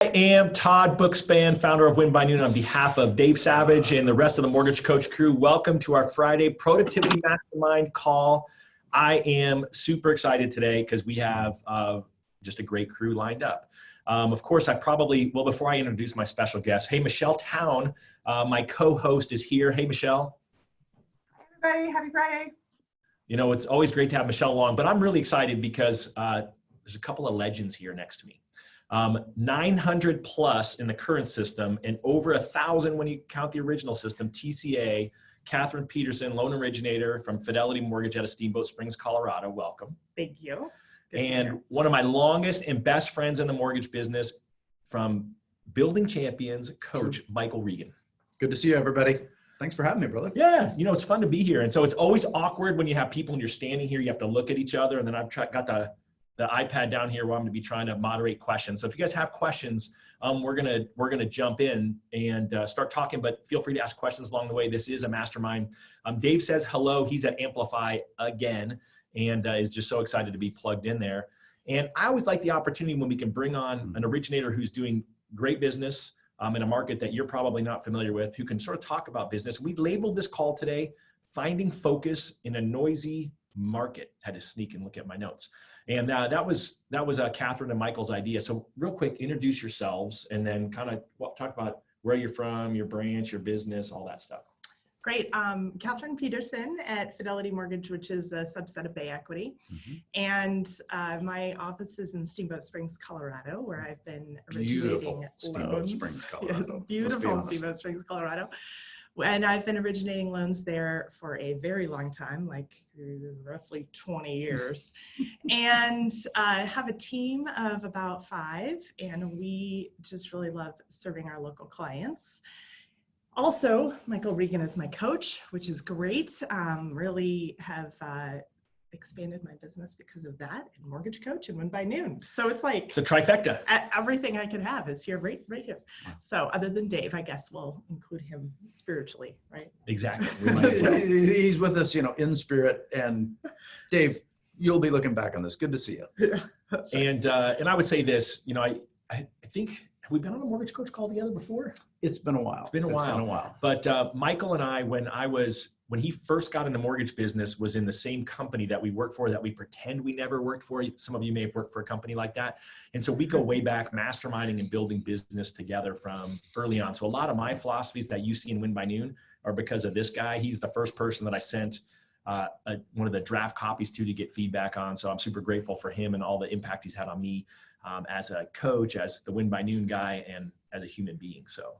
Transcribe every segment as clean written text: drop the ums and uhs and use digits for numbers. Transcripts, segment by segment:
I am Todd Bookspan, founder of Win by Noon, on behalf of Dave Savage and the rest of the Mortgage Coach crew. Welcome to our Friday Productivity Mastermind call. I am super excited today because we have just a great crew lined up. Of course, before I introduce my special guest, hey, Michele Town, my co-host, is here. Hey, Michele. Hi, everybody. Happy Friday. You know, it's always great to have Michele along, but I'm really excited because there's a couple of legends here next to me. 900 plus in the current system and over 1,000 when you count the original system. TCA, Kathryn Pedersen, loan originator from Fidelity Mortgage out of Steamboat Springs, Colorado. Welcome. Thank you. And one of my longest and best friends in the mortgage business from Building Champions, Coach Michael Regan. Good to see you, everybody. Thanks for having me, brother. Yeah, you know, it's fun to be here. And so it's always awkward when you have people and you're standing here, you have to look at each other. And then I've got the iPad down here where I'm going to be trying to moderate questions. So if you guys have questions, we're gonna jump in and start talking, but feel free to ask questions along the way. This is a mastermind. Dave says hello. He's at Amplify again and is just so excited to be plugged in there. And I always like the opportunity when we can bring on an originator who's doing great business in a market that you're probably not familiar with, who can sort of talk about business. We labeled this call today, Finding Focus in a Noisy Market. Had to sneak and look at my notes. And that was Kathryn and Michael's idea. So real quick, introduce yourselves and then kind of talk about where you're from, your branch, your business, all that stuff. Great. Kathryn Pedersen at Fidelity Mortgage, which is a subset of Bay Equity. And my office is in Steamboat Springs, Colorado, where I've been originating Steamboat Springs, Colorado. Yes, beautiful Steamboat Springs, Colorado. And I've been originating loans there for a very long time, like roughly 20 years. And I have a team of about 5, and we just really love serving our local clients. Also, Michael Regan is my coach, which is great. Really have expanded my business because of that, and Mortgage Coach and Win by Noon. So it's like it's a trifecta. Everything I could have is here, right here. So other than Dave, I guess we'll include him spiritually, right? Exactly. He's with us, in spirit. And Dave, you'll be looking back on this. Good to see you. Yeah, that's right. And I would say this, I think, have we been on a Mortgage Coach call together before? It's been a while. It's been a while. But Michael and I, when he first got in the mortgage business, was in the same company that we worked for, that we pretend we never worked for. Some of you may have worked for a company like that. And so we go way back, masterminding and building business together from early on. So a lot of my philosophies that you see in Win by Noon are because of this guy. He's the first person that I sent one of the draft copies to get feedback on. So I'm super grateful for him and all the impact he's had on me as a coach, as the Win by Noon guy, and as a human being. So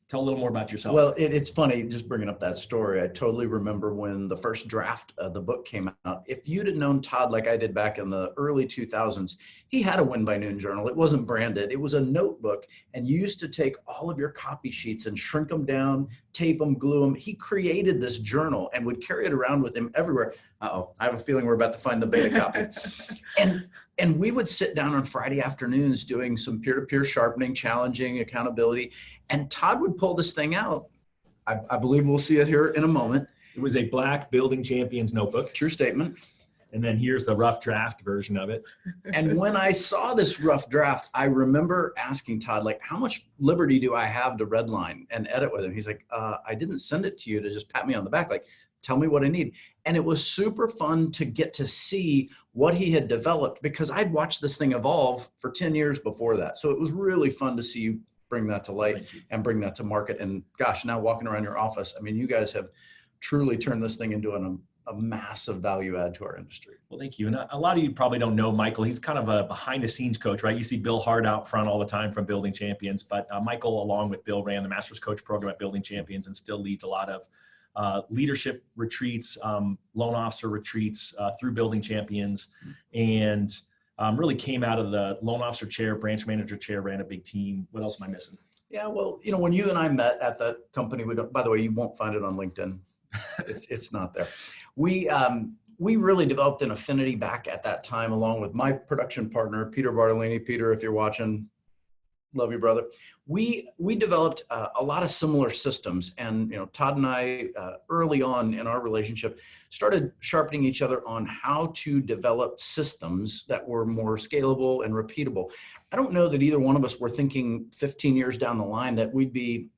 tell a little more about yourself. Well, it's funny, just bringing up that story. I totally remember when the first draft of the book came out. If you'd have known Todd like I did back in the early 2000s, he had a Win by Noon journal. It wasn't branded. It was a notebook, and you used to take all of your copy sheets and shrink them down, tape them, glue them. He created this journal and would carry it around with him everywhere. Uh-oh, I have a feeling we're about to find the beta copy. And we would sit down on Friday afternoons doing some peer-to-peer sharpening, challenging, accountability. And Todd would pull this thing out. I believe we'll see it here in a moment. It was a black Building Champions notebook. True statement. And then here's the rough draft version of it. And when I saw this rough draft, I remember asking Todd, like, how much liberty do I have to redline and edit with him? He's like, I didn't send it to you to just pat me on the back. Like, tell me what I need. And it was super fun to get to see what he had developed, because I'd watched this thing evolve for 10 years before that. So it was really fun to see you bring that to light and bring that to market. And gosh, now walking around your office, I mean, you guys have truly turned this thing into a massive value add to our industry. Well, thank you. And a lot of you probably don't know Michael. He's kind of a behind the scenes coach, right? You see Bill Hart out front all the time from Building Champions, but Michael, along with Bill, ran the Master's Coach program at Building Champions and still leads a lot of leadership retreats, loan officer retreats through Building Champions, and really came out of the loan officer chair, branch manager chair, ran a big team. What else am I missing? Yeah, well, when you and I met at that company, by the way, you won't find it on LinkedIn. It's not there. We really developed an affinity back at that time, along with my production partner, Peter Bartolini. Peter, if you're watching, Love you, brother. We developed a lot of similar systems, and Todd and I early on in our relationship started sharpening each other on how to develop systems that were more scalable and repeatable. I don't know that either one of us were thinking 15 years down the line that we'd be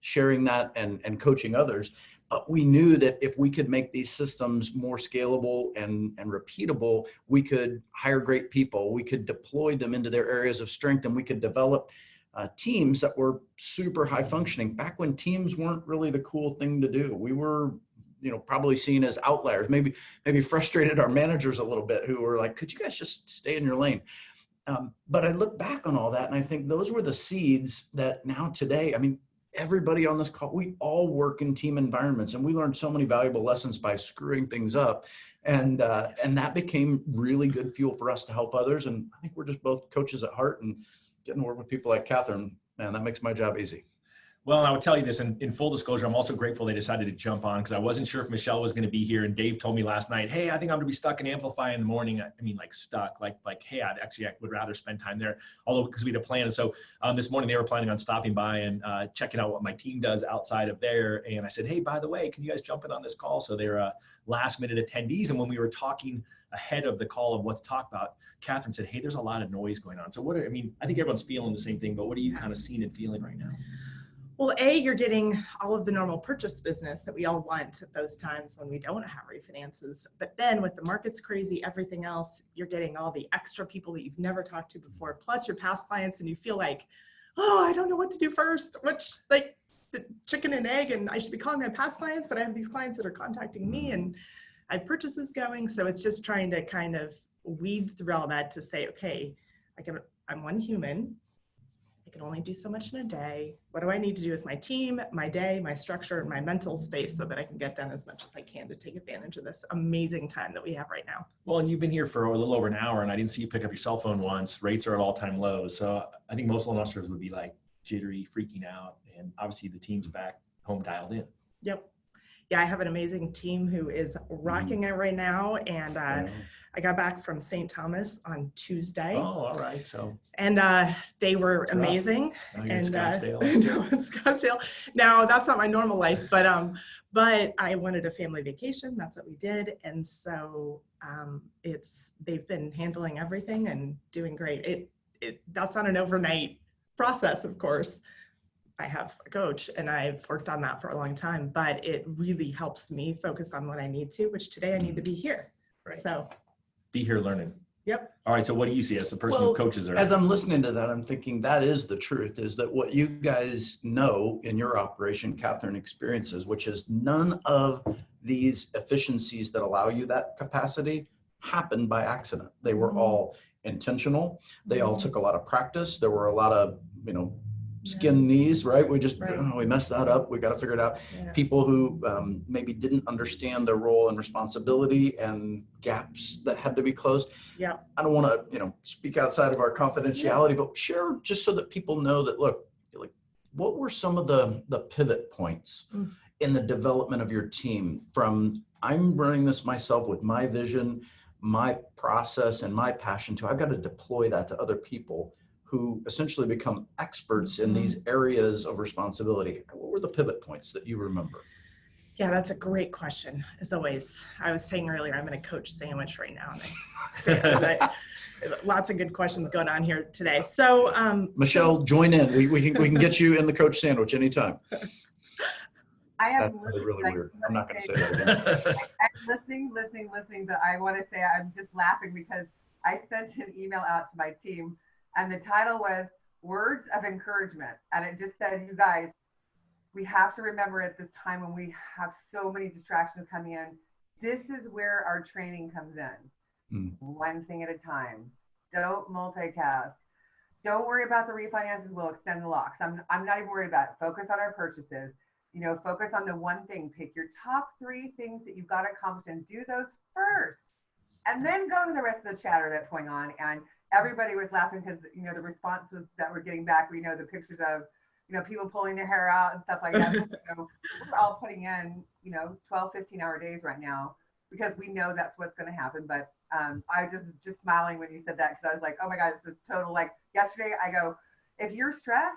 sharing that and coaching others. But we knew that if we could make these systems more scalable and repeatable, we could hire great people, we could deploy them into their areas of strength, and we could develop teams that were super high functioning. Back when teams weren't really the cool thing to do, we were probably seen as outliers, maybe frustrated our managers a little bit, who were like, could you guys just stay in your lane? But I look back on all that and I think those were the seeds that now today, I mean, everybody on this call, we all work in team environments, and we learned so many valuable lessons by screwing things up. And that became really good fuel for us to help others. And I think we're just both coaches at heart, and getting to work with people like Kathryn, man, that makes my job easy. Well, and I would tell you this, in full disclosure, I'm also grateful they decided to jump on, because I wasn't sure if Michele was going to be here. And Dave told me last night, hey, I think I'm going to be stuck in Amplify in the morning. I mean, like stuck, like, hey, I would rather spend time there, although because we had a plan. And so this morning they were planning on stopping by and checking out what my team does outside of there. And I said, hey, by the way, can you guys jump in on this call? So they're last minute attendees. And when we were talking ahead of the call of what to talk about, Kathryn said, hey, there's a lot of noise going on. So I think everyone's feeling the same thing, but what are you kind of seeing and feeling right now? Well, you're getting all of the normal purchase business that we all want at those times when we don't have refinances. But then with the markets crazy, everything else, you're getting all the extra people that you've never talked to before, plus your past clients, and you feel like, oh, I don't know what to do first, which like the chicken and egg, and I should be calling my past clients, but I have these clients that are contacting me and I have purchases going. So it's just trying to kind of weed through all that to say, okay, I'm one human. I can only do so much in a day. What do I need to do with my team, my day, my structure, and my mental space so that I can get done as much as I can to take advantage of this amazing time that we have right now? Well, and you've been here for a little over an hour, and I didn't see you pick up your cell phone once. Rates are at all-time lows. So I think most loan officers would be like jittery, freaking out. And obviously the team's back home dialed in. Yep. Yeah, I have an amazing team who is rocking it right now. And I got back from St. Thomas on Tuesday. Oh, all right. So. And they were amazing. Now you're and in Scottsdale. No, in Scottsdale. Now that's not my normal life, but I wanted a family vacation. That's what we did. And so they've been handling everything and doing great. That's not an overnight process, of course. I have a coach and I've worked on that for a long time, but it really helps me focus on what I need to, which today I need to be here. Right. So be here learning. Yep. All right. So what do you see as the person who coaches her? As I'm listening to that, I'm thinking that is the truth, is that what you guys know in your operation, Kathryn experiences, which is none of these efficiencies that allow you that capacity happened by accident. They were all intentional. They all took a lot of practice. There were a lot of, skin knees, right? We just, we messed that up. We got to figure it out. Yeah. People who maybe didn't understand their role and responsibility and gaps that had to be closed. Yeah. I don't want to, speak outside of our confidentiality, but share just so that people know that, look, like, what were some of the pivot points in the development of your team from I'm running this myself with my vision, my process, and my passion to I've got to deploy that to other people who essentially become experts in these areas of responsibility. What were the pivot points that you remember? Yeah, that's a great question. As always, I was saying earlier, I'm in a coach sandwich right now. Lots of good questions going on here today. So Michele, join in. We can get you in the coach sandwich anytime. I have That's really weird. I'm not going to say that again. I'm listening, but I want to say I'm just laughing because I sent an email out to my team and the title was Words of Encouragement. And it just said, you guys, we have to remember at this time when we have so many distractions coming in, this is where our training comes in. One thing at a time. Don't multitask. Don't worry about the refinances. We'll extend the locks. I'm not even worried about it. Focus on our purchases. Focus on the one thing. Pick your top 3 things that you've got to accomplish and do those first. And then go to the rest of the chatter that's going on. And everybody was laughing because, the responses that we're getting back, we know the pictures of, people pulling their hair out and stuff like that. We're all putting in, 12, 15-hour days right now because we know that's what's going to happen. But I was just smiling when you said that because I was like, oh my God, this is total. Like yesterday, I go, If you're stressed,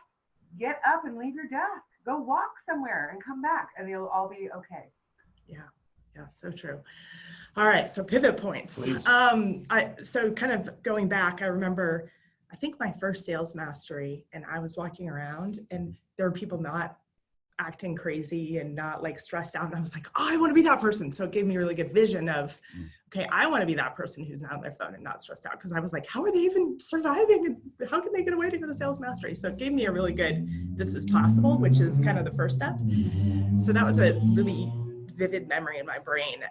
get up and leave your desk. Go walk somewhere and come back, and it'll all be okay. Yeah, so true. All right, so pivot points. Please. So kind of going back, I remember, I think my first sales mastery, and I was walking around and there were people not acting crazy and not like stressed out. And I was like, oh, I want to be that person. So it gave me a really good vision of, okay, I want to be that person who's not on their phone and not stressed out. Cause I was like, how are they even surviving? And how can they get away to go to sales mastery? So it gave me a really good, this is possible, which is kind of the first step. So that was a really vivid memory in my brain.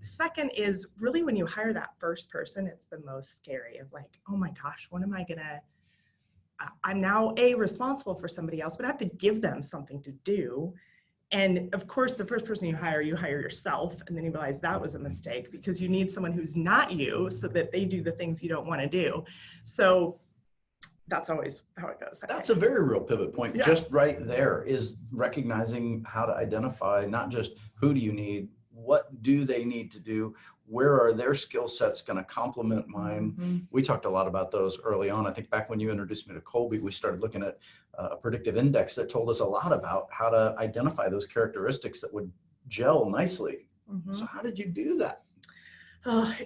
Second is really when you hire that first person, it's the most scary of like, oh my gosh, what am I gonna, I'm now responsible for somebody else, but I have to give them something to do. And of course, the first person you hire yourself. And then you realize that was a mistake because you need someone who's not you so that they do the things you don't want to do. So that's always how it goes. That's a very real pivot point. Yeah. Just right there is recognizing how to identify not just who do you need, what do they need to do, where are their skill sets going to complement mine. Mm-hmm. We talked a lot about those early on. I think back when you introduced me to Colby, we started looking at a predictive index that told us a lot about how to identify those characteristics that would gel nicely. Mm-hmm. So how did you do that?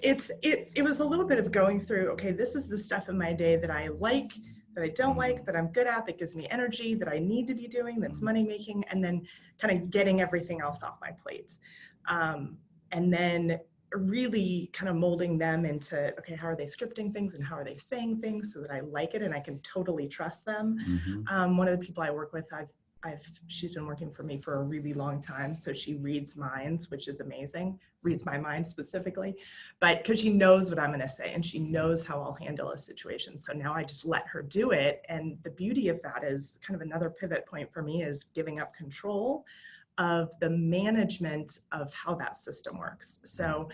It was a little bit of going through, okay, this is the stuff in my day that I like, that I don't like, that I'm good at, that gives me energy, that I need to be doing, that's money making, and then kind of getting everything else off my plate. And then really kind of molding them into, okay, how are they scripting things and how are they saying things so that I like it and I can totally trust them. Mm-hmm. One of the people I work with, she's been working for me for a really long time. So she reads minds, which is amazing, reads my mind specifically, but because she knows what I'm going to say and she knows how I'll handle a situation. So now I just let her do it. And the beauty of that is kind of another pivot point for me is giving up control of the management of how that system works. So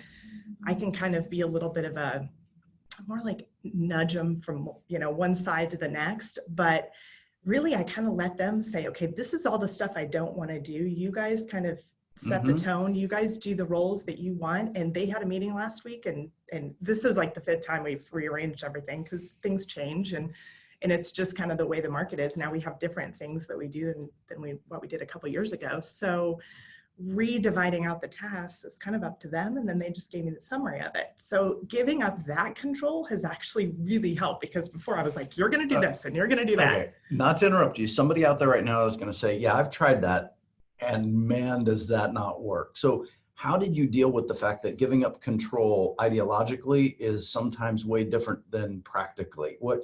I can kind of be a little bit of a, more like nudge them from, one side to the next, but really, I kind of let them say, okay, this is all the stuff I don't want to do. You guys kind of set the tone. You guys do the roles that you want. And they had a meeting last week. And this is like the 5th time we've rearranged everything because things change. And it's just kind of the way the market is. Now we have different things that we do than what we did a couple of years ago. So redividing out the tasks is kind of up to them. And then they just gave me the summary of it. So giving up that control has actually really helped because before I was like, you're going to do this and you're going to do that. Okay. Not to interrupt you. Somebody out there right now is going to say, yeah, I've tried that. And man, does that not work. So how did you deal with the fact that giving up control ideologically is sometimes way different than practically? What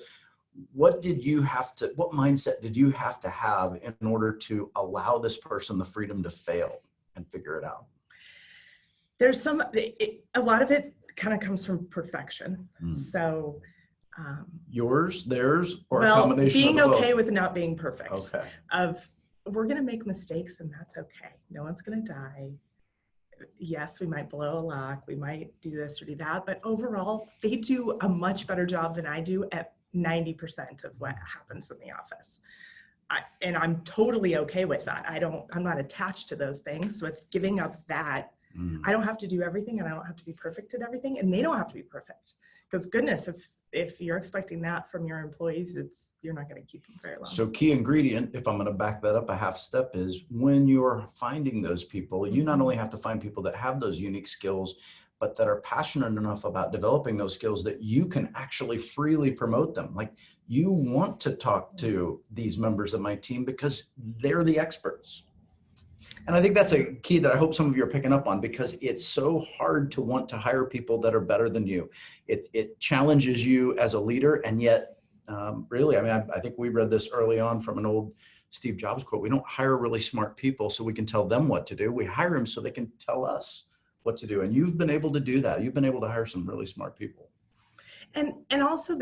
mindset did you have to have in order to allow this person the freedom to fail and figure it out? There's a lot of it kind of comes from perfection. So yours, theirs, or a combination being of both? okay with not being perfect. Okay. We're going to make mistakes and that's okay. No one's going to die. Yes, we might blow a lock. We might do this or do that. But overall, they do a much better job than I do at 90% of what happens in the office. And I'm totally okay with that. I'm not attached to those things. So it's giving up that. I don't have to do everything and I don't have to be perfect at everything and they don't have to be perfect. Because goodness, if you're expecting that from your employees, you're not going to keep them very long. So key ingredient, if I'm going to back that up a half step, is when you're finding those people, you not only have to find people that have those unique skills, but that are passionate enough about developing those skills that you can actually freely promote them. Like you want to talk to these members of my team because they're the experts. And I think that's a key that I hope some of you are picking up on because it's so hard to want to hire people that are better than you. It challenges you as a leader. And yet, really, I think we read this early on from an old Steve Jobs quote. We don't hire really smart people so we can tell them what to do. We hire them so they can tell us what to do. And you've been able to do that. You've been able to hire some really smart people. And also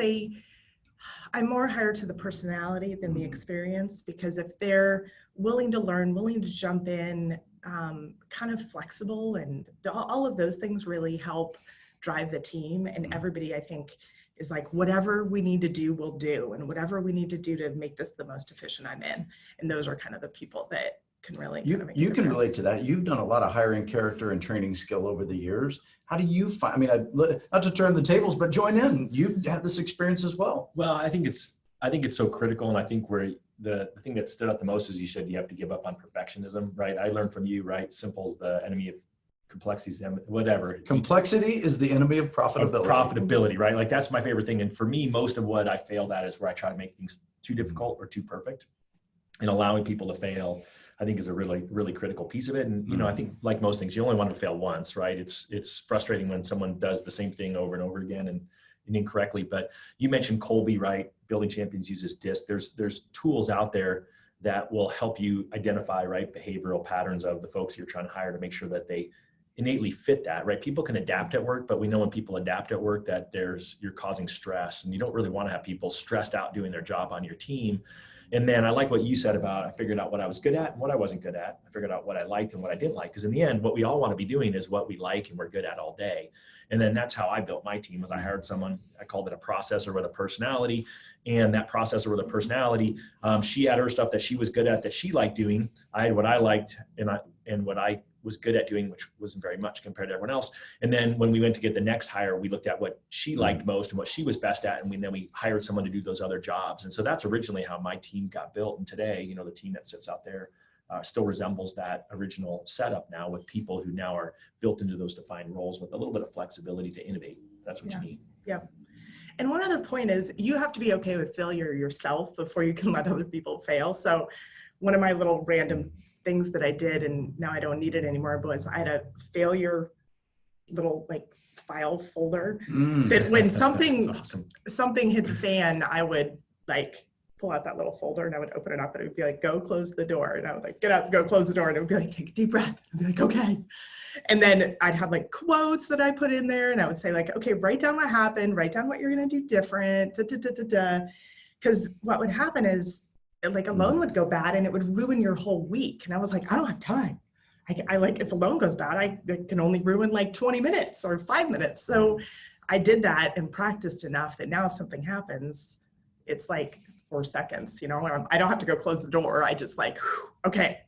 I'm more hired to the personality than the experience because if they're willing to learn, willing to jump in, kind of flexible and all of those things really help drive the team. And everybody, I think, is like, whatever we need to do, we'll do. And whatever we need to do to make this the most efficient I'm in. And those are kind of the people that can really you can relate to that. You've done a lot of hiring, character, and training skill over the years. How do you find, not to turn the tables, but join in. You've had this experience as well. Well, I think I think it's so critical. And I think where the thing that stood out the most is you said you have to give up on perfectionism, right? I learned from you, right? Simple's the enemy of complexity, whatever. Complexity is the enemy of profitability. Profitability, right? Like that's my favorite thing. And for me, most of what I failed at is where I try to make things too difficult or too perfect. And allowing people to fail, I think, is a really, really critical piece of it. And, you know, I think like most things, you only want to fail once, right? It's frustrating when someone does the same thing over and over again and incorrectly. But you mentioned Colby, right? Building Champions uses DISC. There's tools out there that will help you identify, right, behavioral patterns of the folks you're trying to hire to make sure that they innately fit that, right? People can adapt at work, but we know when people adapt at work that you're causing stress, and you don't really want to have people stressed out doing their job on your team. And then I like what you said about, I figured out what I was good at and what I wasn't good at. I figured out what I liked and what I didn't like. Because in the end, what we all want to be doing is what we like and we're good at all day. And then that's how I built my team. Was I hired someone, I called it a processor with a personality. And that processor with a personality, she had her stuff that she was good at that she liked doing. I had what I liked and what I was good at doing, which wasn't very much compared to everyone else. And then when we went to get the next hire, we looked at what she liked most and what she was best at. And then we hired someone to do those other jobs. And so that's originally how my team got built. And today, you know, the team that sits out there still resembles that original setup now, with people who now are built into those defined roles with a little bit of flexibility to innovate. That's what you need. Yeah. And one other point is you have to be okay with failure yourself before you can let other people fail. So one of my little random things that I did, and now I don't need it anymore, was I had a failure little like file folder that when something hit the fan, I would like pull out that little folder and I would open it up and it would be like, go close the door. And I would like, get up, go close the door. And it would be like, take a deep breath. I'd be like, okay. And then I'd have like quotes that I put in there and I would say like, okay, write down what happened, write down what you're going to do different. Because what would happen is like a loan would go bad and it would ruin your whole week. And I was like, I don't have time. I like, if a loan goes bad, it can only ruin like 20 minutes or 5 minutes. So I did that and practiced enough that now if something happens, it's like 4 seconds, you know, I don't have to go close the door. I just like, okay,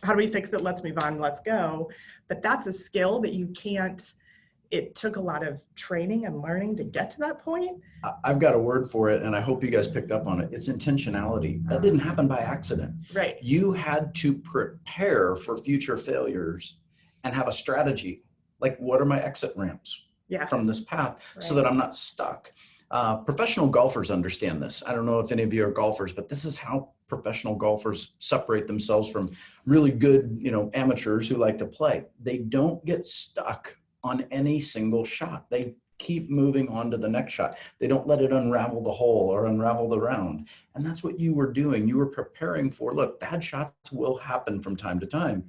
how do we fix it? Let's move on. Let's go. But that's a skill that you can't, it took a lot of training and learning to get to that point. I've got a word for it, and I hope you guys picked up on it. It's intentionality. That didn't happen by accident. Right. You had to prepare for future failures and have a strategy. Like, what are my exit ramps from this path so that I'm not stuck? Professional golfers understand this. I don't know if any of you are golfers, but this is how professional golfers separate themselves from really good, you know, amateurs who like to play. They don't get stuck on any single shot. They keep moving on to the next shot. They don't let it unravel the hole or unravel the round. And that's what you were doing. You were preparing for, look, bad shots will happen from time to time.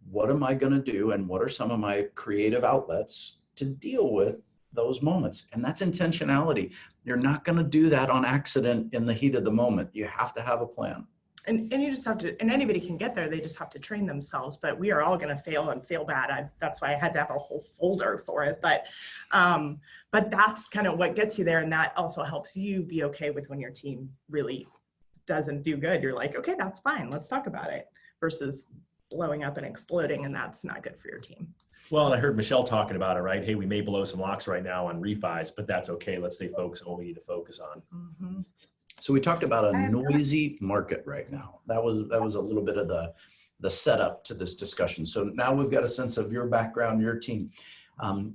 What am I going to do? And what are some of my creative outlets to deal with those moments? And that's intentionality. You're not going to do that on accident in the heat of the moment. You have to have a plan. And you just have to, and anybody can get there. They just have to train themselves, but we are all going to fail and fail bad. That's why I had to have a whole folder for it. But that's kind of what gets you there. And that also helps you be okay with when your team really doesn't do good. You're like, okay, that's fine. Let's talk about it, versus blowing up and exploding. And that's not good for your team. Well, and I heard Michele talking about it, right? Hey, we may blow some locks right now on refis, but that's okay. Let's stay focused on what we need to focus on. Mm-hmm. So we talked about a noisy market right now. That was a little bit of the setup to this discussion. So now we've got a sense of your background, your team.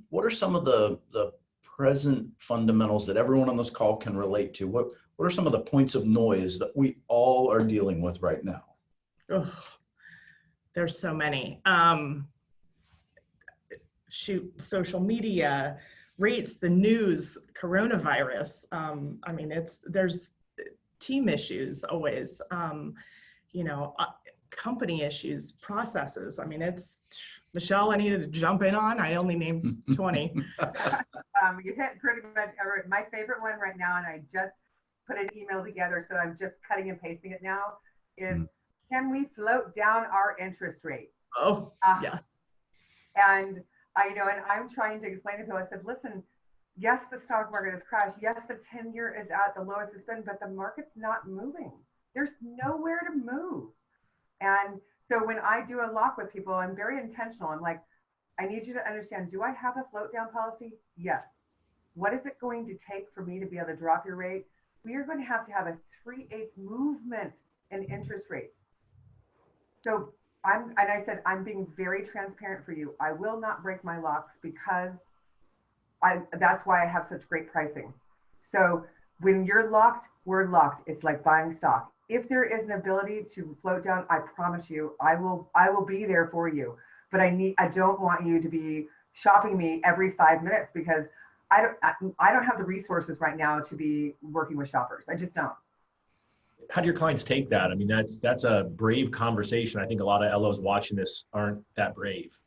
What are some of the present fundamentals that everyone on this call can relate to? What are some of the points of noise that we all are dealing with right now? Oh, there's so many. Social media, rates, the news, coronavirus. I mean, there's team issues always, company issues, processes. I mean, it's Michele, I needed to jump in on. I only named 20. You hit pretty much every. My favorite one right now, and I just put an email together, so I'm just cutting and pasting it now, is can we float down our interest rate? Oh, yeah. And and I'm trying to explain to people, I said, listen, yes, the stock market has crashed. Yes, the 10-year is at the lowest it's been, but the market's not moving. There's nowhere to move. And so when I do a lock with people, I'm very intentional. I'm like, I need you to understand, do I have a float down policy? Yes. What is it going to take for me to be able to drop your rate? we are going to have a 3/8 movement in interest rates. So I said, I'm being very transparent for you. I will not break my locks because that's why I have such great pricing. So when you're locked, we're locked. It's like buying stock. If there is an ability to float down, I promise you, I will be there for you. But I don't want you to be shopping me every 5 minutes because I don't have the resources right now to be working with shoppers. I just don't. How do your clients take that? I mean, that's a brave conversation. I think a lot of LOs watching this aren't that brave.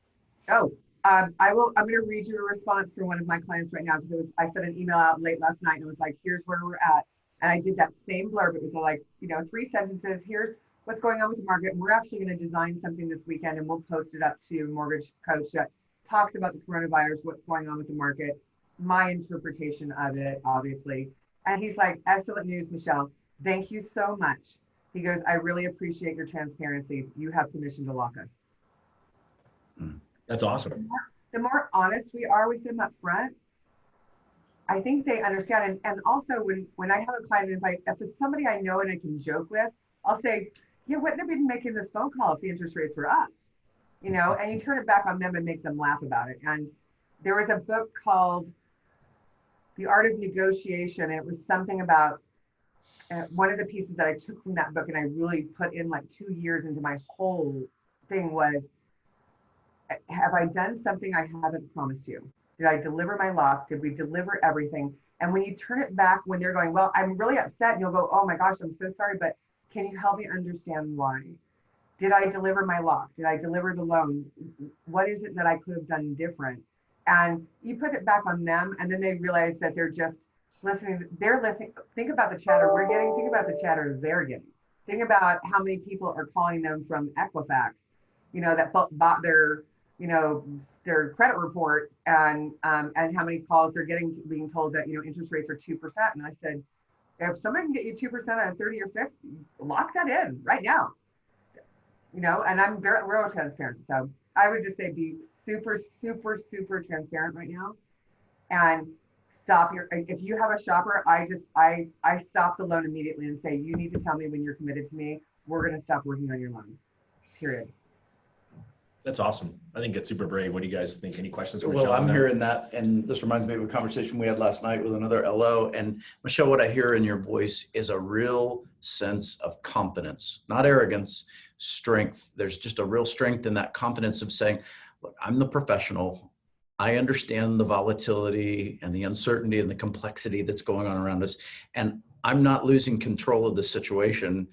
Oh, I'm going to read you a response from one of my clients right now because I sent an email out late last night and it was like, here's where we're at. And I did that same blurb. It was like, 3 sentences. Here's what's going on with the market. And we're actually going to design something this weekend and we'll post it up to Mortgage Coach that talks about the coronavirus, what's going on with the market, my interpretation of it, obviously. And he's like, excellent news, Michele. Thank you so much. He goes, I really appreciate your transparency. You have permission to lock us. That's awesome. The more honest we are with them up front, I think they understand. And also when I have a client, if it's somebody I know and I can joke with, I'll say, yeah, wouldn't have been making this phone call if the interest rates were up, and you turn it back on them and make them laugh about it. And there was a book called The Art of Negotiation. It was something about one of the pieces that I took from that book and I really put in like 2 years into my whole thing was, have I done something I haven't promised you? Did I deliver my lock? Did we deliver everything? And when you turn it back, when they're going, well, I'm really upset, and you'll go, oh my gosh, I'm so sorry, but can you help me understand why? Did I deliver my lock? Did I deliver the loan? What is it that I could have done different? And you put it back on them, and then they realize that they're just listening. They're listening. Think about the chatter we're getting. Think about the chatter they're getting. Think about how many people are calling them from Equifax, that bought their, their credit report, and how many calls they're getting being told that, interest rates are 2%. And I said, if somebody can get you 2% on a 30-year fix, lock that in right now. And I'm real transparent. So I would just say be super, super, super transparent right now. And if you have a shopper, I stop the loan immediately and say, you need to tell me when you're committed to me. We're going to stop working on your loan, period. That's awesome. I think it's super brave. What do you guys think? Any questions? For Well, Michele I'm hearing that, and this reminds me of a conversation we had last night with another LO. And Michele, what I hear in your voice is a real sense of confidence, not arrogance, strength. There's just a real strength in that confidence of saying, look, I'm the professional. I understand the volatility and the uncertainty and the complexity that's going on around us. And I'm not losing control of the situation.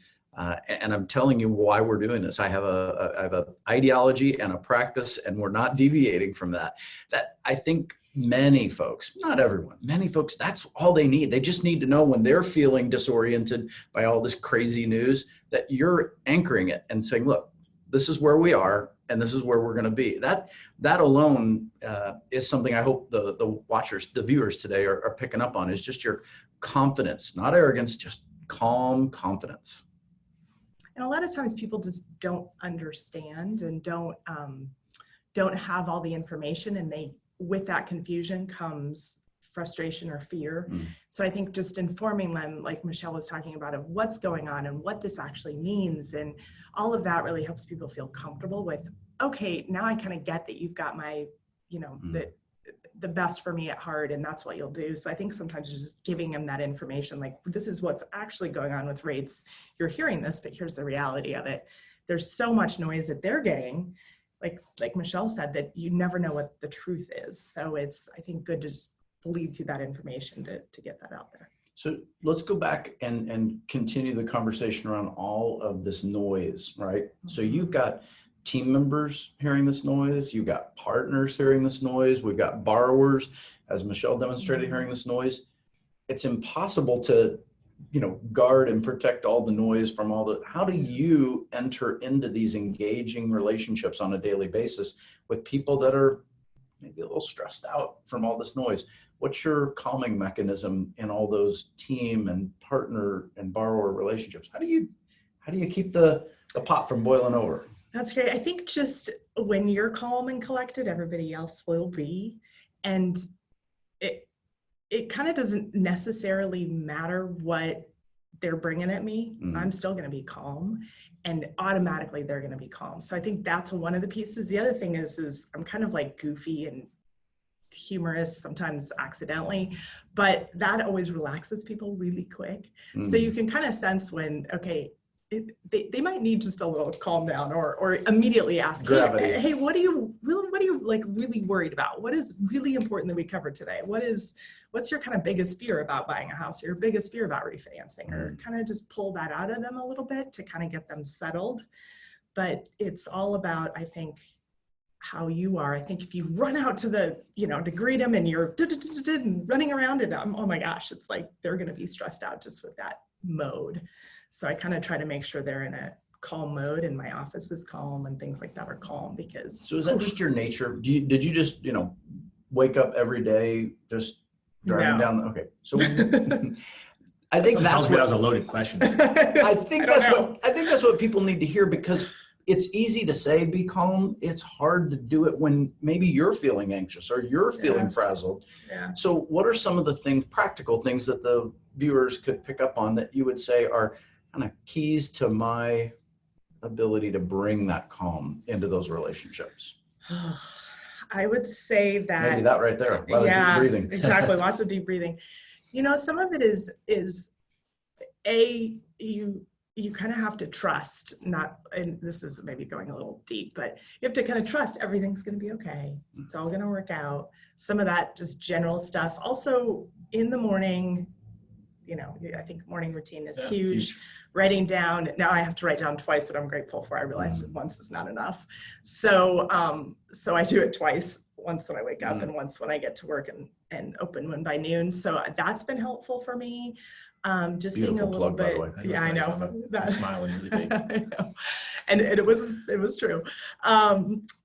And I'm telling you why we're doing this. I have a ideology and a practice, and we're not deviating from that. That I think many folks, not everyone, many folks, that's all they need. They just need to know when they're feeling disoriented by all this crazy news that you're anchoring it and saying, look, this is where we are and this is where we're going to be. That alone is something I hope the watchers, the viewers today are picking up on, is just your confidence, not arrogance, just calm confidence. And a lot of times people just don't understand and don't have all the information, and with that confusion comes frustration or fear. So I think just informing them, like Michele was talking about, of what's going on and what this actually means, and all of that really helps people feel comfortable with, okay, now I kind of get that you've got my, the best for me at heart, and that's what you'll do. So I think sometimes just giving them that information, like, this is what's actually going on with rates. You're hearing this, but here's the reality of it. There's so much noise that they're getting, like Michele said, that you never know what the truth is. So it's, I think, good to just lead through that information to get that out there. So let's go back and continue the conversation around all of this noise, right? So you've got team members hearing this noise, you've got partners hearing this noise, we've got borrowers, as Michele demonstrated, hearing this noise. It's impossible to, guard and protect all the noise from how do you enter into these engaging relationships on a daily basis with people that are maybe a little stressed out from all this noise? What's your calming mechanism in all those team and partner and borrower relationships? How do you keep the pot from boiling over? That's great. I think just when you're calm and collected, everybody else will be. And it kind of doesn't necessarily matter what they're bringing at me. I'm still going to be calm, and automatically they're going to be calm. So I think that's one of the pieces. The other thing is I'm kind of like goofy and humorous, sometimes accidentally, but that always relaxes people really quick. So you can kind of sense when, okay, they might need just a little calm down, or immediately ask, hey, what are you like really worried about? What is really important that we covered today? What's your kind of biggest fear about buying a house, or your biggest fear about refinancing? Or kind of just pull that out of them a little bit to kind of get them settled. But it's all about, I think, how you are. I think if you run out to the, to greet them and you're running around, and oh my gosh, it's like they're going to be stressed out just with that mode. So I kind of try to make sure they're in a calm mode, and my office is calm and things like that are calm. Because so is that just your nature? Did you just wake up every day just driving down? Okay, so I think that was a loaded question. I think that's what people need to hear, because it's easy to say be calm. It's hard to do it when maybe you're feeling anxious or you're feeling frazzled. Yeah. So what are some of the things, practical things, that the viewers could pick up on that you would say are kind of keys to my ability to bring that calm into those relationships? I would say that maybe that right there. A lot of deep breathing. Exactly. Lots of deep breathing. Some of it is you kind of have to trust, and this is maybe going a little deep, but you have to kind of trust everything's going to be okay. It's all going to work out. Some of that just general stuff. Also in the morning, I think morning routine is huge. Writing down, now I have to write down twice what I'm grateful for. I realized once is not enough. So I do it twice, once when I wake up and once when I get to work and open one by noon. So that's been helpful for me. Just Beautiful being a little plug, by the way. yeah, I know. I'm smiling really big. I know. And it was true.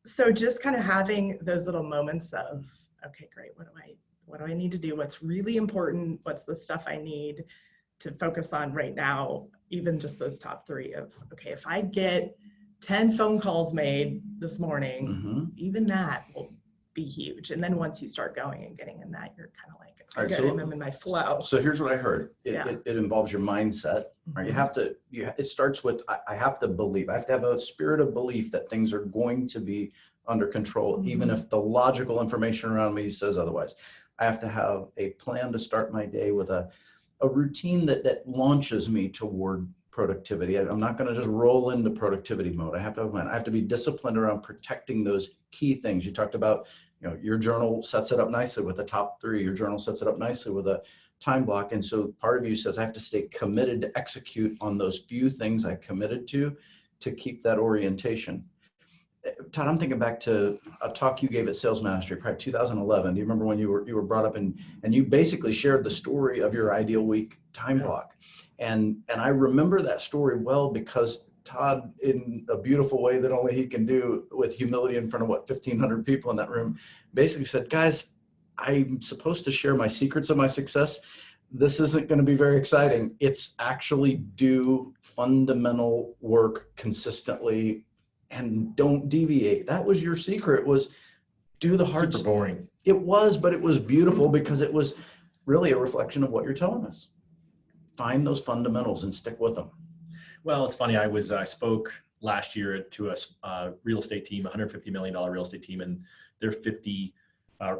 So just kind of having those little moments of, okay, great. What do I need to do? What's really important? What's the stuff I need to focus on right now? Even just those top three of, okay, if I get 10 phone calls made this morning, even that will be huge. And then once you start going and getting in that, you're kind of like, I'm in my flow. So here's what I heard. It involves your mindset. Right? It starts with, I have to believe. I have to have a spirit of belief that things are going to be under control, even if the logical information around me says otherwise. I have to have a plan to start my day with a routine that launches me toward productivity. I'm not going to just roll into productivity mode. I have to have a plan. I have to be disciplined around protecting those key things. You talked about, your journal sets it up nicely with the top three. Your journal sets it up nicely with a time block. And so part of you says, I have to stay committed to execute on those few things I committed to keep that orientation. Todd, I'm thinking back to a talk you gave at Sales Mastery, probably 2011. Do you remember when you were brought up and you basically shared the story of your ideal week time block? And I remember that story well, because Todd, in a beautiful way that only he can do, with humility in front of 1,500 people in that room, basically said, guys, I'm supposed to share my secrets of my success. This isn't going to be very exciting. It's actually do fundamental work consistently and don't deviate. That was your secret, was do the hard stuff. Super boring. It was, but it was beautiful because it was really a reflection of what you're telling us. Find those fundamentals and stick with them. Well, it's funny. I spoke last year to a real estate team, $150 million real estate team, and their 50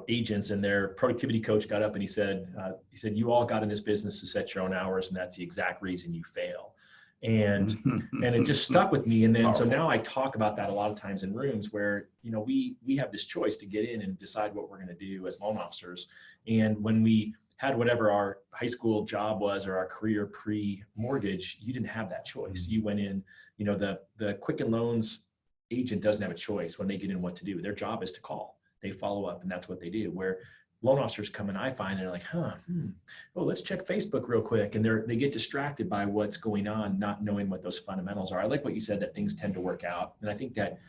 agents, and their productivity coach got up and he said, you all got in this business to set your own hours, and that's the exact reason you fail. And it just stuck with me. And then, powerful. So now I talk about that a lot of times in rooms where, we have this choice to get in and decide what we're going to do as loan officers. And when we had whatever our high school job was or our career pre-mortgage, you didn't have that choice. You went in, the Quicken Loans agent doesn't have a choice when they get in what to do. Their job is to call. They follow up, and that's what they do. Where loan officers come in, I find, and they're like, let's check Facebook real quick. And they get distracted by what's going on, not knowing what those fundamentals are. I like what you said, that things tend to work out. And I think that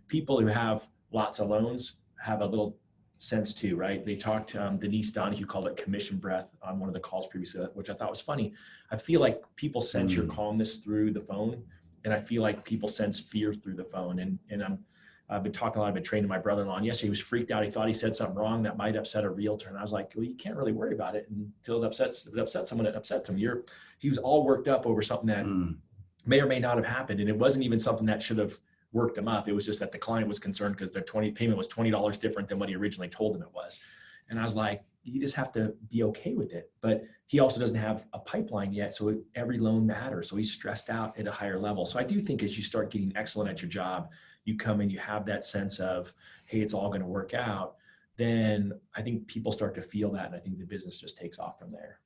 people who have lots of loans have a little sense too, right? They talked to Denise Donahue, called it commission breath on one of the calls previously, which I thought was funny. I feel like people sense your calmness through the phone. And I feel like people sense fear through the phone. And I've been talking a lot, I've been training my brother-in-law, and yesterday he was freaked out. He thought he said something wrong that might upset a realtor. And I was like, well, you can't really worry about it until it upsets someone, it upsets him. He was all worked up over something that may or may not have happened. And it wasn't even something that should have worked him up. It was just that the client was concerned because their payment was $20 different than what he originally told him it was. And I was like, you just have to be okay with it. But he also doesn't have a pipeline yet. So every loan matters. So he's stressed out at a higher level. So I do think as you start getting excellent at your job, you come in, you have that sense of, hey, it's all going to work out. Then I think people start to feel that. And I think the business just takes off from there.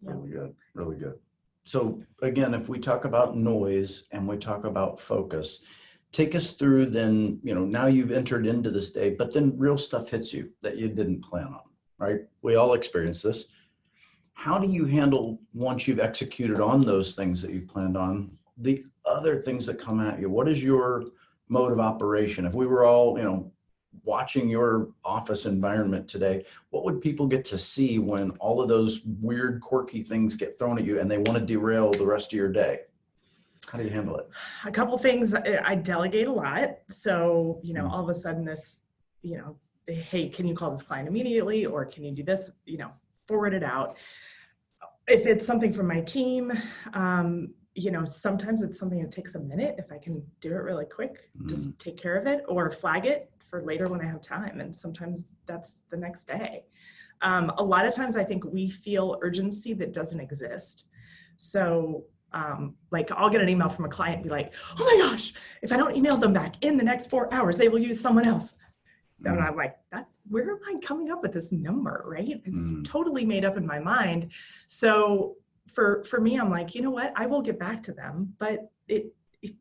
Really good. Really good. So again, if we talk about noise and we talk about focus, take us through then, now you've entered into this day, but then real stuff hits you that you didn't plan on, right? We all experience this. How do you handle, once you've executed on those things that you've planned on, the other things that come at you? What is your mode of operation? If we were all, watching your office environment today, what would people get to see when all of those weird, quirky things get thrown at you and they want to derail the rest of your day? How do you handle it? A couple things. I delegate a lot. So, all of a sudden this, hey, can you call this client immediately? Or can you do this, forward it out. If it's something from my team, sometimes it's something that takes a minute. If I can do it really quick, just take care of it or flag it for later when I have time. And sometimes that's the next day. A lot of times I think we feel urgency that doesn't exist. So I'll get an email from a client and be like, oh my gosh, if I don't email them back in the next 4 hours, they will use someone else. And I'm like, where am I coming up with this number, right? It's totally made up in my mind. So for me, I'm like, you know what? I will get back to them, but it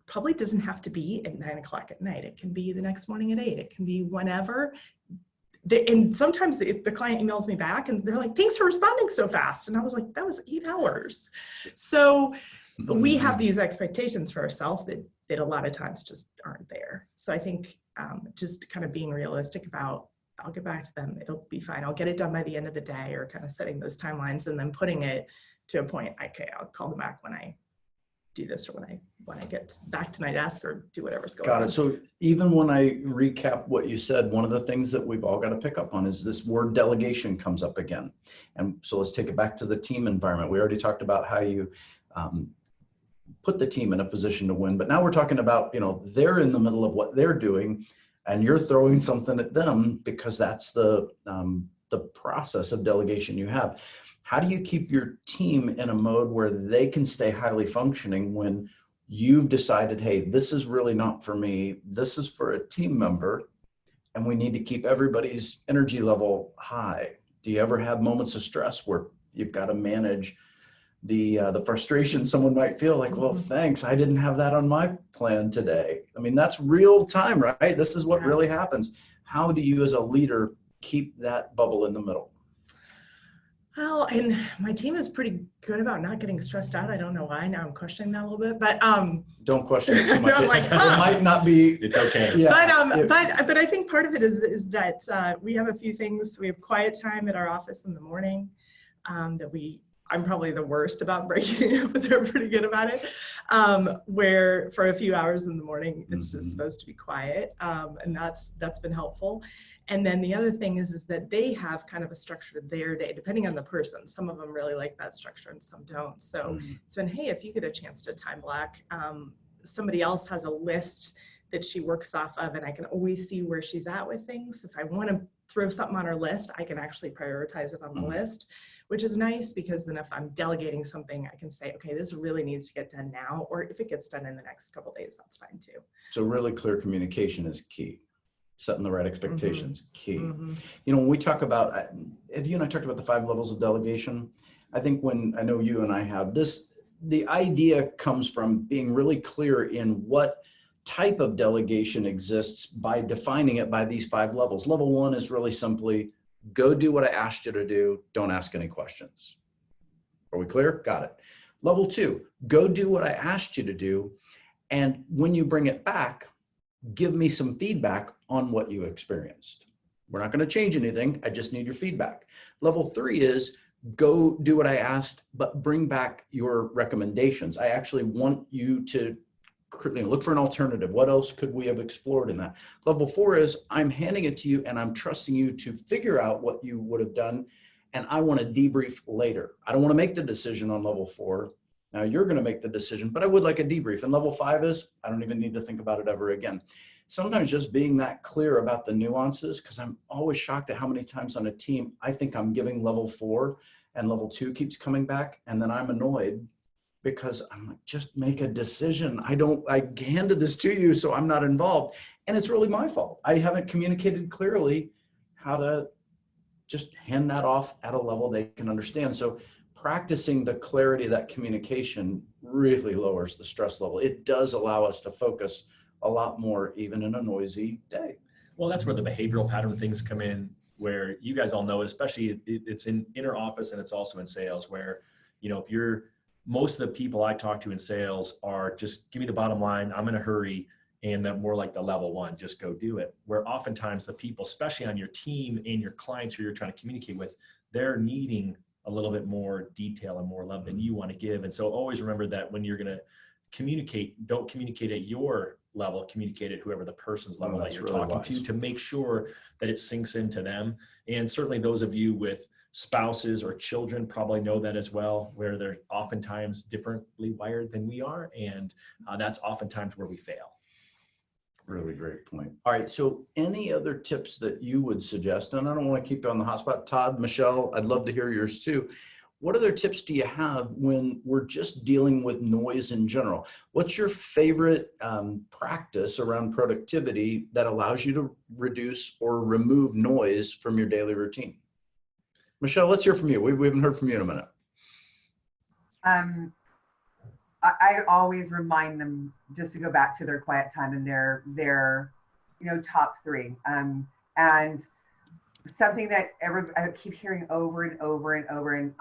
probably doesn't have to be at 9 o'clock at night. It can be the next morning at 8. It can be whenever. And sometimes the client emails me back and they're like, thanks for responding so fast. And I was like, that was 8 hours. So we have these expectations for ourselves that a lot of times just aren't there. So I think just kind of being realistic about, I'll get back to them. It'll be fine. I'll get it done by the end of the day, or kind of setting those timelines and then putting it to a point, okay, I'll call them back when I do this, or when I get back to my desk, or do whatever's going on. Got it. So even when I recap what you said, one of the things that we've all got to pick up on is this word delegation comes up again. And so let's take it back to the team environment. We already talked about how you put the team in a position to win, but now we're talking about, they're in the middle of what they're doing and you're throwing something at them, because that's the process of delegation you have. How do you keep your team in a mode where they can stay highly functioning when you've decided, hey, this is really not for me, this is for a team member, and we need to keep everybody's energy level high? Do you ever have moments of stress where you've got to manage the frustration someone might feel like, well, thanks, I didn't have that on my plan today? I mean, that's real time, right? This is what really happens. How do you as a leader keep that bubble in the middle? Well, and my team is pretty good about not getting stressed out. I don't know why. Now I'm questioning that a little bit, but don't question it too much. I'm like, it might not be. It's okay. Yeah. But I think part of it is that we have a few things. We have quiet time at our office in the morning I'm probably the worst about breaking it, but they're pretty good about it. Where for a few hours in the morning, it's just supposed to be quiet. And that's been helpful. And then the other thing is that they have kind of a structure to their day, depending on the person. Some of them really like that structure and some don't. So it's been, hey, if you get a chance to time block, somebody else has a list that she works off of, and I can always see where she's at with things. If I want to throw something on her list, I can actually prioritize it on the list, which is nice, because then if I'm delegating something, I can say, okay, this really needs to get done now, or if it gets done in the next couple of days, that's fine too. So really clear communication is key. Setting the right expectations, key. When we talk about, have you and I talked about the 5 levels of delegation? I think when I know you and I have this, the idea comes from being really clear in what type of delegation exists by defining it by these 5 levels. Level 1 is really simply, go do what I asked you to do. Don't ask any questions. Are we clear? Got it. Level 2, go do what I asked you to do. And when you bring it back, give me some feedback on what you experienced. We're not going to change anything. I just need your feedback. Level 3 is, go do what I asked, but bring back your recommendations. I actually want you to look for an alternative. What else could we have explored in that? Level 4 is I'm handing it to you and I'm trusting you to figure out what you would have done. And I want to debrief later. I don't want to make the decision on level 4. Now you're going to make the decision, but I would like a debrief. And level 5 is I don't even need to think about it ever again. Sometimes just being that clear about the nuances, because I'm always shocked at how many times on a team I think I'm giving level 4 and level 2 keeps coming back. And then I'm annoyed because I'm like, just make a decision. I handed this to you, so I'm not involved. And it's really my fault. I haven't communicated clearly how to just hand that off at a level they can understand. So practicing the clarity of that communication really lowers the stress level. It does allow us to focus a lot more, even in a noisy day. Well, that's where the behavioral pattern things come in, where you guys all know it, especially it's in inner office and it's also in sales, where, if most of the people I talk to in sales are just give me the bottom line, I'm in a hurry, and that more like the level 1, just go do it. Where oftentimes the people, especially on your team and your clients who you're trying to communicate with, they're needing a little bit more detail and more love than you want to give. And so always remember that when you're going to communicate, don't communicate at your level, communicate at whoever the person's level that you're really talking to make sure that it sinks into them. And certainly those of you with spouses or children probably know that as well, where they're oftentimes differently wired than we are. And that's oftentimes where we fail. Really great point. All right. So any other tips that you would suggest? And I don't want to keep you on the hot spot. Todd, Michele, I'd love to hear yours too. What other tips do you have when we're just dealing with noise in general? What's your favorite practice around productivity that allows you to reduce or remove noise from your daily routine? Michele, let's hear from you. We haven't heard from you in a minute. I always remind them just to go back to their quiet time and their top 3. And something that I keep hearing over and over and over. And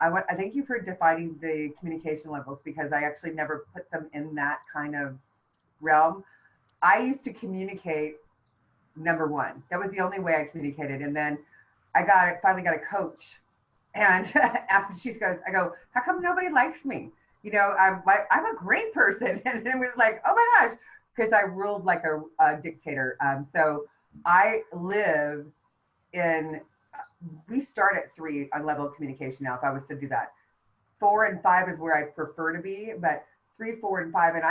I thank you for defining the communication levels, because I actually never put them in that kind of realm. I used to communicate number 1. That was the only way I communicated. And then I finally got a coach. And after she goes, I go, how come nobody likes me? I'm a great person. And it was like, oh my gosh, because I ruled like a dictator. So I live we start at 3 on level of communication now, if I was to do that. 4 and 5 is where I prefer to be, but 3, 4, and 5. And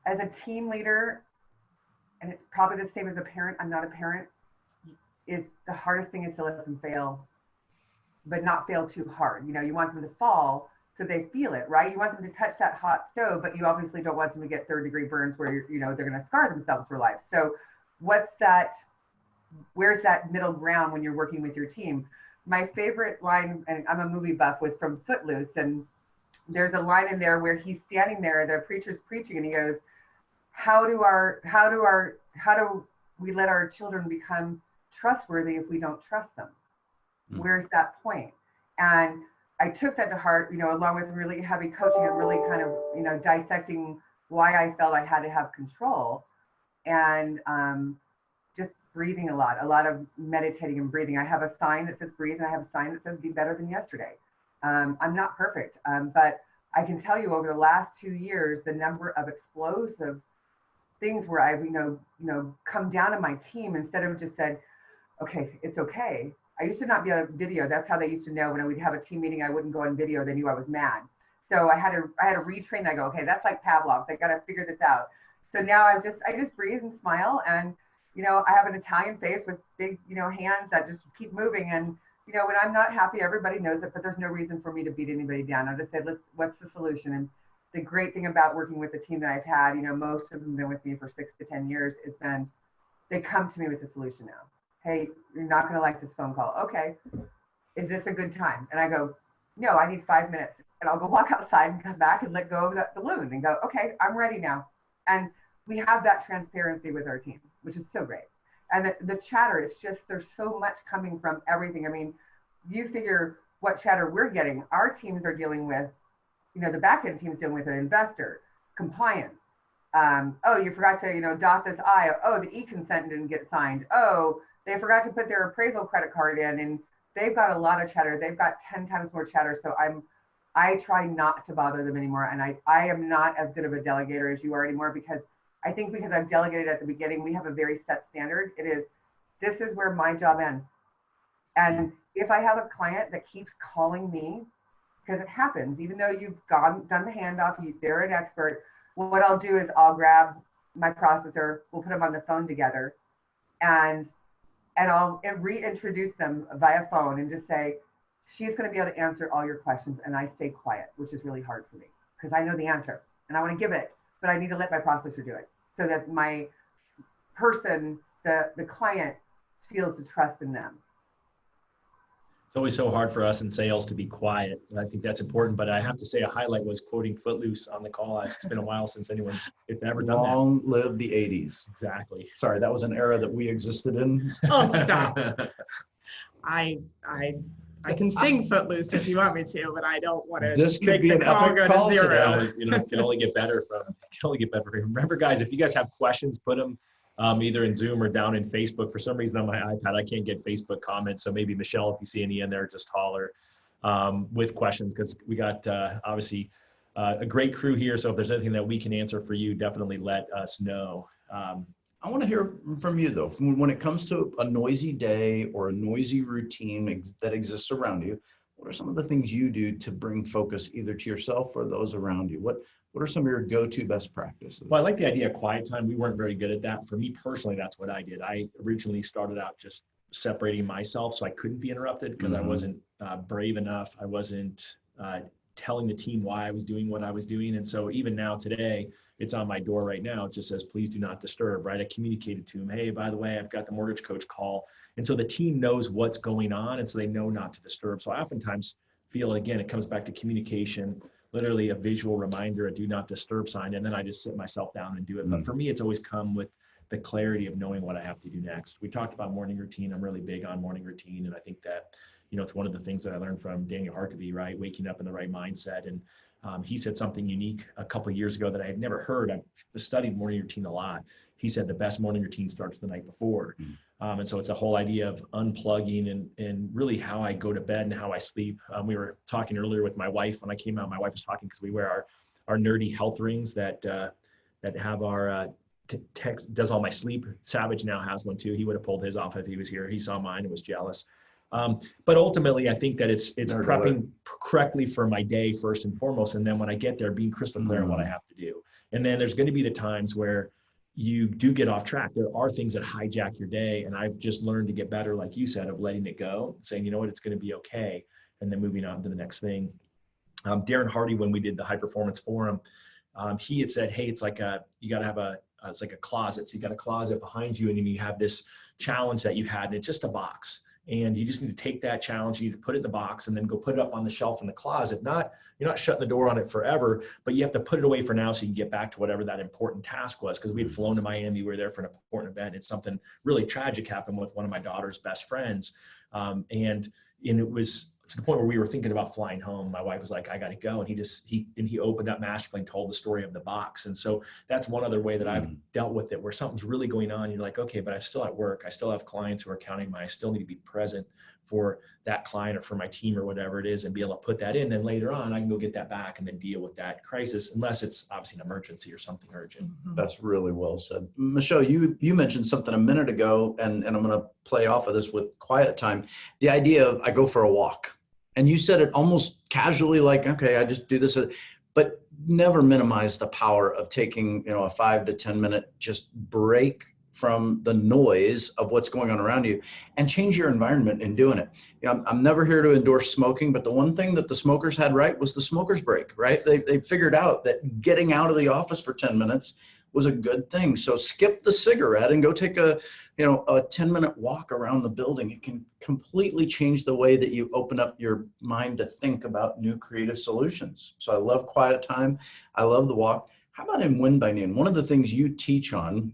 as a team leader, and it's probably the same as a parent, I'm not a parent, is the hardest thing is to let them fail, but not fail too hard. You want them to fall so they feel it, right? You want them to touch that hot stove, but you obviously don't want them to get 3rd-degree burns where they're going to scar themselves for life. So where's that middle ground when you're working with your team? My favorite line, and I'm a movie buff, was from Footloose. And there's a line in there where he's standing there, the preacher's preaching, and he goes, how do we let our children become trustworthy if we don't trust them? Where's that point? And I took that to heart, along with really heavy coaching and really kind of, dissecting why I felt I had to have control, and just breathing a lot of meditating and breathing. I have a sign that says breathe, and I have a sign that says be better than yesterday. I'm not perfect, but I can tell you over the last 2 years, the number of explosive things where I've, come down to my team instead of just said, okay, it's okay. I used to not be on video. That's how they used to know when we'd have a team meeting, I wouldn't go on video. They knew I was mad. So I had to retrain. I go, okay, that's like Pavlov's. I got to figure this out. So now I just breathe and smile. And, I have an Italian face with big, hands that just keep moving. And, when I'm not happy, everybody knows it, but there's no reason for me to beat anybody down. I just said, what's the solution? And the great thing about working with the team that I've had, most of them have been with me for 6 to 10 years, is then they come to me with a solution now. Hey, you're not going to like this phone call. Okay. Is this a good time? And I go, no, I need 5 minutes. And I'll go walk outside and come back and let go of that balloon and go, okay, I'm ready now. And we have that transparency with our team, which is so great. And the chatter, it's just, there's so much coming from everything. I mean, you figure what chatter we're getting. Our teams are dealing with, the back end team's dealing with an investor, compliance. Oh, you forgot to, dot this I. Oh, the e-consent didn't get signed. Oh, they forgot to put their appraisal credit card in, and they've got a lot of chatter. They've got 10 times more chatter. So I try not to bother them anymore. And I am not as good of a delegator as you are anymore, because I think because I've delegated at the beginning, we have a very set standard. It is, this is where my job ends. And if I have a client that keeps calling me, because it happens, even though you've done the handoff, they're an expert, what I'll do is I'll grab my processor, we'll put them on the phone together, and I'll reintroduce them via phone and just say, she's going to be able to answer all your questions. And I stay quiet, which is really hard for me because I know the answer and I want to give it, but I need to let my processor do it so that my person, the client, feels the trust in them. It's always so hard for us in sales to be quiet. I think that's important, but I have to say a highlight was quoting Footloose on the call. It's been a while since anyone's ever done that. Long live the 80s. Exactly. Sorry, that was an era that we existed in. Oh, stop. I can sing Footloose if you want me to, but I don't want to This could make be the an call epic go call to zero. today. You know, it can only get better from. Remember, guys, if you guys have questions, put them either in Zoom or down in Facebook. For some reason on my iPad, I can't get Facebook comments. So maybe Michelle, if you see any in there, just holler with questions, because we got obviously a great crew here. So if there's anything that we can answer for you, definitely let us know. I want to hear from you though. When it comes to a noisy day or a noisy routine that exists around you, what are some of the things you do to bring focus either to yourself or those around you? What are some of your go-to best practices? Well, I like the idea of quiet time. We weren't very good at that. For me personally, that's what I did. I originally started out just separating myself so I couldn't be interrupted because I wasn't brave enough. I wasn't telling the team why I was doing what I was doing. And so even now today, it's on my door right now. It just says, please do not disturb, right? I communicated to him, hey, by the way, I've got the mortgage coach call. And so the team knows what's going on. And so they know not to disturb. So I oftentimes feel, again, it comes back to communication, literally a visual reminder, a do not disturb sign. And then I just sit myself down and do it. But for me, it's always come with the clarity of knowing what I have to do next. We talked about morning routine. I'm really big on morning routine. And I think that, you know, it's one of the things that I learned from Daniel Harkavy, right? Waking up in the right mindset. And he said something unique a couple of years ago that I had never heard. I've studied morning routine a lot. He said the best morning routine starts the night before. And so it's a whole idea of unplugging and really how I go to bed and how I sleep. We were talking earlier with my wife when I came out. My wife was talking because we wear our nerdy health rings that have our text, does all my sleep. Savage now has one too. He would have pulled his off if he was here. He saw mine and was jealous. But ultimately, I think that it's prepping correctly for my day first and foremost. And then when I get there, being crystal clear on what I have to do. And then there's going to be the times where you do get off track. There are things that hijack your day. And I've just learned to get better, like you said, of letting it go, saying, you know what, it's going to be okay. And then moving on to the next thing. Darren Hardy, when we did the high performance forum, he had said, hey, it's like you got to have it's like a closet. So you got a closet behind you and then you have this challenge that you had and it's just a box. And you just need to take that challenge, you need to put it in the box and then go put it up on the shelf in the closet. You're not shutting the door on it forever, but you have to put it away for now so you can get back to whatever that important task was. Because we had flown to Miami, we were there for an important event. And something really tragic happened with one of my daughter's best friends. And it was to the point where we were thinking about flying home. My wife was like, I got to go. And he opened up masterfully and told the story of the box. And so that's one other way that I've dealt with it, where something's really going on. You're like, okay, but I'm still at work. I still have clients who are counting I still need to be present for that client or for my team or whatever it is and be able to put that in. Then later on, I can go get that back and then deal with that crisis, unless it's obviously an emergency or something urgent. That's really well said. Michelle, you mentioned something a minute ago, and I'm going to play off of this with quiet time. The idea of I go for a walk. And you said it almost casually, like, okay, I just do this, but never minimize the power of taking, a 5 to 10 minute just break from the noise of what's going on around you and change your environment in doing it. I'm never here to endorse smoking, but the one thing that the smokers had right was the smoker's break, right? They figured out that getting out of the office for 10 minutes was a good thing. So skip the cigarette and go take a 10-minute walk around the building. It can completely change the way that you open up your mind to think about new creative solutions. So I love quiet time. I love the walk. How about in Win by Noon? One of the things you teach on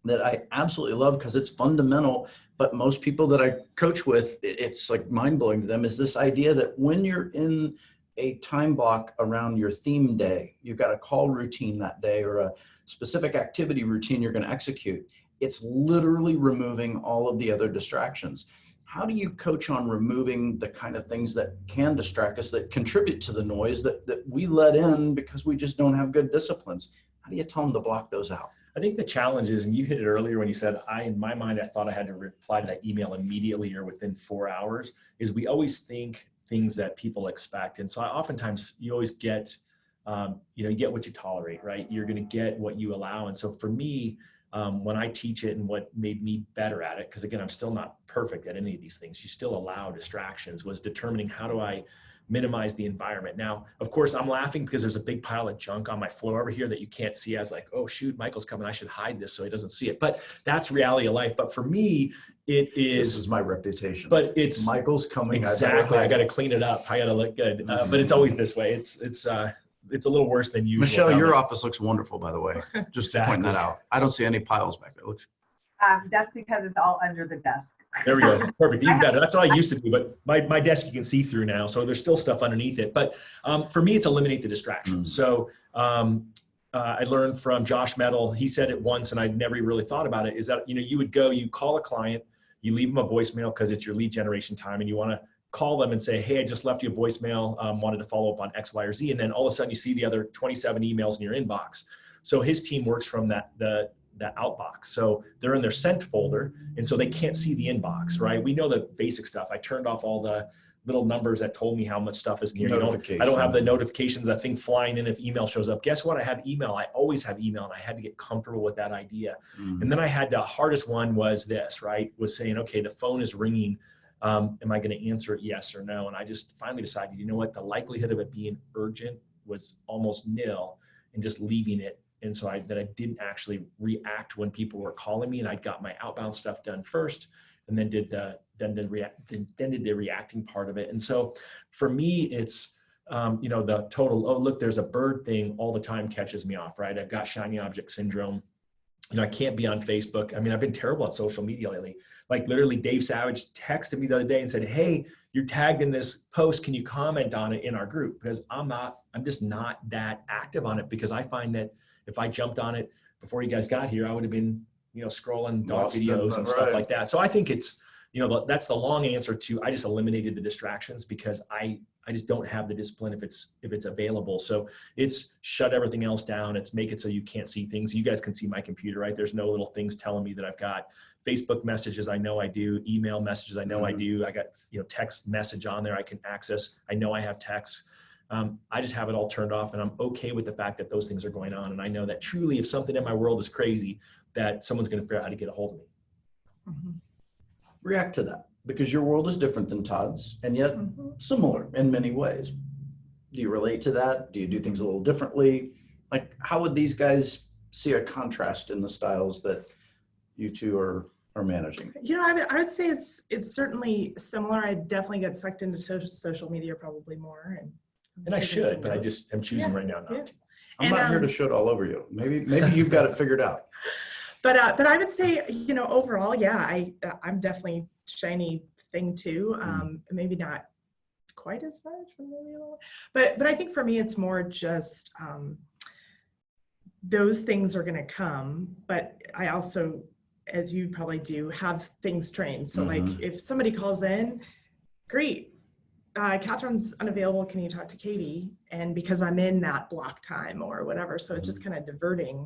that I absolutely love because it's fundamental, but most people that I coach with, it's like mind-blowing to them, is this idea that when you're in a time block around your theme day, you've got a call routine that day or a specific activity routine you're going to execute. It's literally removing all of the other distractions. how do you coach on removing the kind of things that can distract us, that contribute to the noise that we let in because we just don't have good disciplines? How do you tell them to block those out? I think the challenge is, and you hit it earlier when you said, in my mind, I thought I had to reply to that email immediately or within 4 hours, is we always think things that people expect. And so oftentimes you always get, you get what you tolerate, right? You're going to get what you allow. And so for me, when I teach it and what made me better at it, because again, I'm still not perfect at any of these things, you still allow distractions, was determining how do I minimize the environment. Now, of course, I'm laughing because there's a big pile of junk on my floor over here that you can't see. I was like, oh shoot, Michael's coming. I should hide this so he doesn't see it. But that's reality of life. But for me, it is. This is my reputation. But it's Michael's coming. Exactly. I got to clean it up. I got to look good. But it's always this way. It's a little worse than usual. Michele, your office looks wonderful, by the way. Just Exactly. pointing that out. I don't see any piles back there. It looks. That's because it's all under the desk. There we go. Perfect. Even better. That's what I used to do, but my desk you can see through now. So there's still stuff underneath it. But for me, it's eliminate the distractions. So I learned from Josh Metal. He said it once, and I'd never really thought about it, is that, you would go, you call a client, you leave them a voicemail because it's your lead generation time, and you want to call them and say, hey, I just left you a voicemail, wanted to follow up on X, Y, or Z. And then all of a sudden you see the other 27 emails in your inbox. So his team works from that outbox. So they're in their sent folder. And so they can't see the inbox, right? We know the basic stuff. I turned off all the little numbers that told me how much stuff is near. I don't have the notifications, that thing flying in if email shows up. Guess what? I have email. I always have email, and I had to get comfortable with that idea. And then I had the hardest one was this, right? Was saying, okay, the phone is ringing. Am I going to answer it yes or no? And I just finally decided, you know what? The likelihood of it being urgent was almost nil, and just leaving it. And so I didn't actually react when people were calling me, and I got my outbound stuff done first, and then did the reacting part of it. And so for me, it's, the total, oh, look, there's a bird thing all the time catches me off, right? I've got shiny object syndrome. I can't be on Facebook. I mean, I've been terrible at social media lately. Like literally Dave Savage texted me the other day and said, hey, you're tagged in this post. Can you comment on it in our group? Because I'm just not that active on it, because I find that if I jumped on it before you guys got here, I would have been, scrolling dog videos and stuff like that. So I think it's, that's the long answer to, I just eliminated the distractions because I just don't have the discipline if it's available. So it's shut everything else down. It's make it so you can't see things. You guys can see my computer, right? There's no little things telling me that I've got Facebook messages. I know I do. Email messages. I know I do. I got, text message on there I can access. I know I have texts. I just have it all turned off, and I'm okay with the fact that those things are going on. And I know that truly if something in my world is crazy, that someone's going to figure out how to get a hold of me. Mm-hmm. React to that, because your world is different than Todd's, and yet similar in many ways. Do you relate to that? Do you do things a little differently? Like, how would these guys see a contrast in the styles that you two are managing? I would say it's certainly similar. I definitely get sucked into social media probably more, and I should, but I just am choosing right now not to. I'm not here to show it all over you. Maybe you've got it figured out. But I would say, overall, I'm definitely shiny thing too. Maybe not quite as much, maybe a little, but I think for me, it's more just those things are going to come. But I also, as you probably do, have things trained. So like if somebody calls in, great. Kathryn's unavailable. Can you talk to Katie? And because I'm in that block time or whatever, so it's just kind of diverting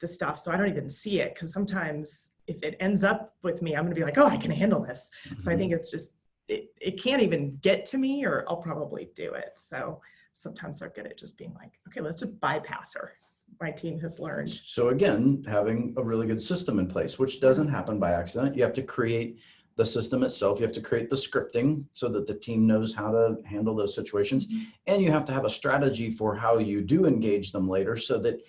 the stuff. So I don't even see it, because sometimes if it ends up with me, I'm going to be like, oh, I can handle this. So I think it's just, it can't even get to me, or I'll probably do it. So sometimes they're good at just being like, okay, let's just bypass her. My team has learned. So again, having a really good system in place, which doesn't happen by accident. You have to create the system itself. You have to create the scripting so that the team knows how to handle those situations. And you have to have a strategy for how you do engage them later, so that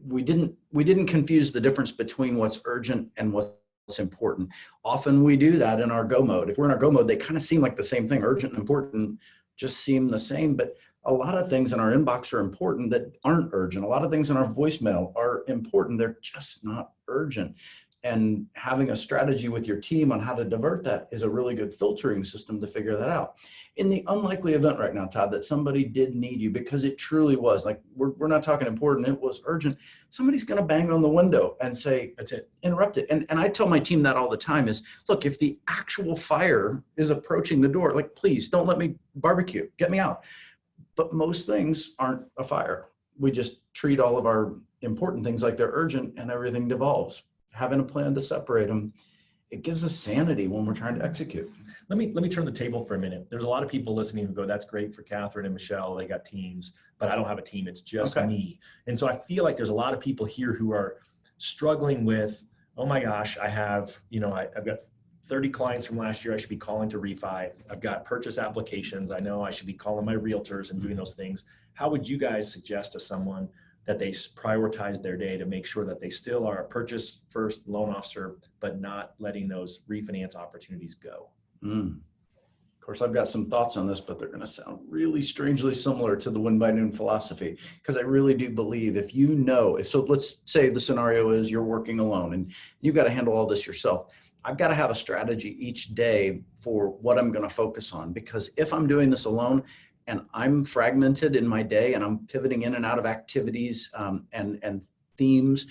we didn't confuse the difference between what's urgent and what's important. Often we do that in our go mode. If we're in our go mode, they kind of seem like the same thing. Urgent and important just seem the same, but a lot of things in our inbox are important that aren't urgent. A lot of things in our voicemail are important. They're just not urgent. And having a strategy with your team on how to divert that is a really good filtering system to figure that out. In the unlikely event right now, Todd, that somebody did need you, because it truly was, like, we're not talking important, it was urgent. Somebody's going to bang on the window and say, That's it. Interrupt it. And I tell my team that all the time is, look, if the actual fire is approaching the door, like, please don't let me barbecue, get me out. But most things aren't a fire. We just treat all of our important things like they're urgent, and everything devolves. Having a plan to separate them, it gives us sanity when we're trying to execute. Let me turn the table for a minute. There's a lot of people listening who go, that's great for Kathryn and Michele. They got teams, but I don't have a team. It's just me. And so I feel like there's a lot of people here who are struggling with, oh my gosh, I have, I've got 30 clients from last year I should be calling to refi. I've got purchase applications. I know I should be calling my realtors and doing those things. How would you guys suggest to someone that they prioritize their day to make sure that they still are a purchase first loan officer, but not letting those refinance opportunities go? Of course, I've got some thoughts on this, but they're going to sound really strangely similar to the win by noon philosophy, because I really do believe so let's say the scenario is you're working alone and you've got to handle all this yourself. I've got to have a strategy each day for what I'm going to focus on, because if I'm doing this alone, and I'm fragmented in my day and I'm pivoting in and out of activities and themes,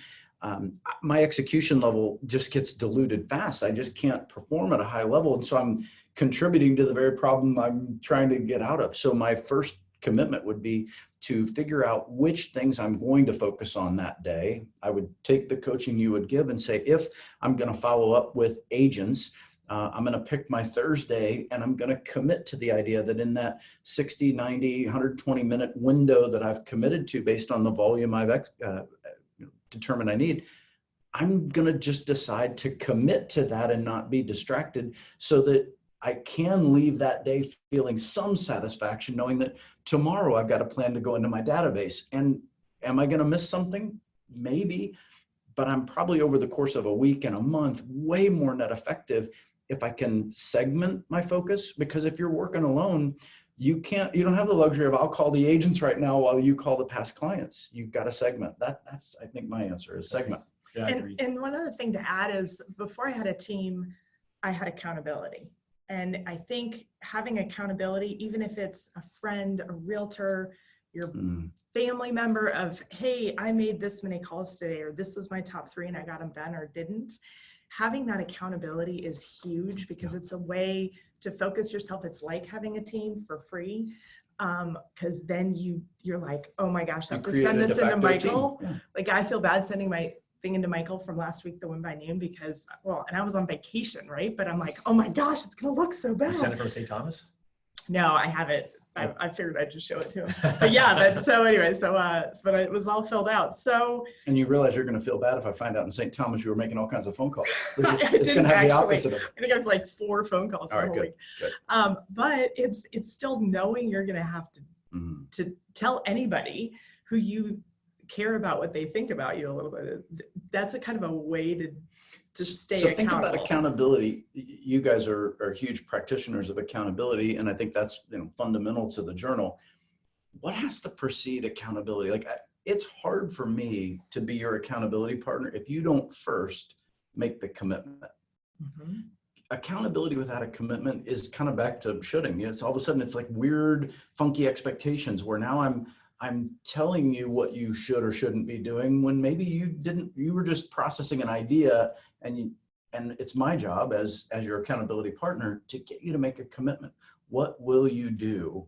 my execution level just gets diluted fast. I just can't perform at a high level. And so I'm contributing to the very problem I'm trying to get out of. So my first commitment would be to figure out which things I'm going to focus on that day. I would take the coaching you would give and say, if I'm going to follow up with agents, I'm going to pick my Thursday, and I'm going to commit to the idea that in that 60, 90, 120 minute window that I've committed to based on the volume I've determined I need, I'm going to just decide to commit to that and not be distracted, so that I can leave that day feeling some satisfaction, knowing that tomorrow I've got a plan to go into my database. And am I going to miss something? Maybe, but I'm probably over the course of a week and a month way more net effective if I can segment my focus. Because if you're working alone, you don't have the luxury of, I'll call the agents right now while you call the past clients. You've got to segment. That's, I think, my answer is segment. Yeah, I agree. And one other thing to add is, before I had a team, I had accountability. And I think having accountability, even if it's a friend, a realtor, your family member, of, hey, I made this many calls today, or this was my top 3 and I got them done or didn't. Having that accountability is huge, because it's a way to focus yourself. It's like having a team for free, because then you're like, oh my gosh, I have to send this into Michael. Yeah. Like, I feel bad sending my thing into Michael from last week, the win by noon, because, and I was on vacation, right? But I'm like, oh my gosh, it's going to look so bad. You sent it from St. Thomas? No, I haven't. I figured I'd just show it to him. But yeah, but it was all filled out. So. And you realize you're going to feel bad if I find out in St. Thomas you were making all kinds of phone calls. It's going to have the opposite of it. I think I have like 4 phone calls for the whole week. Good. But it's still knowing you're going to have to tell anybody who you care about what they think about you a little bit. That's a kind of a way to stay accountable. So think about accountability. You guys are huge practitioners of accountability, and I think that's fundamental to the journal. What has to precede accountability? Like, it's hard for me to be your accountability partner if you don't first make the commitment. Accountability without a commitment is kind of back to shoulding. It's all of a sudden it's like weird, funky expectations where now I'm telling you what you should or shouldn't be doing, when maybe you were just processing an idea, and it's my job as your accountability partner to get you to make a commitment. What will you do,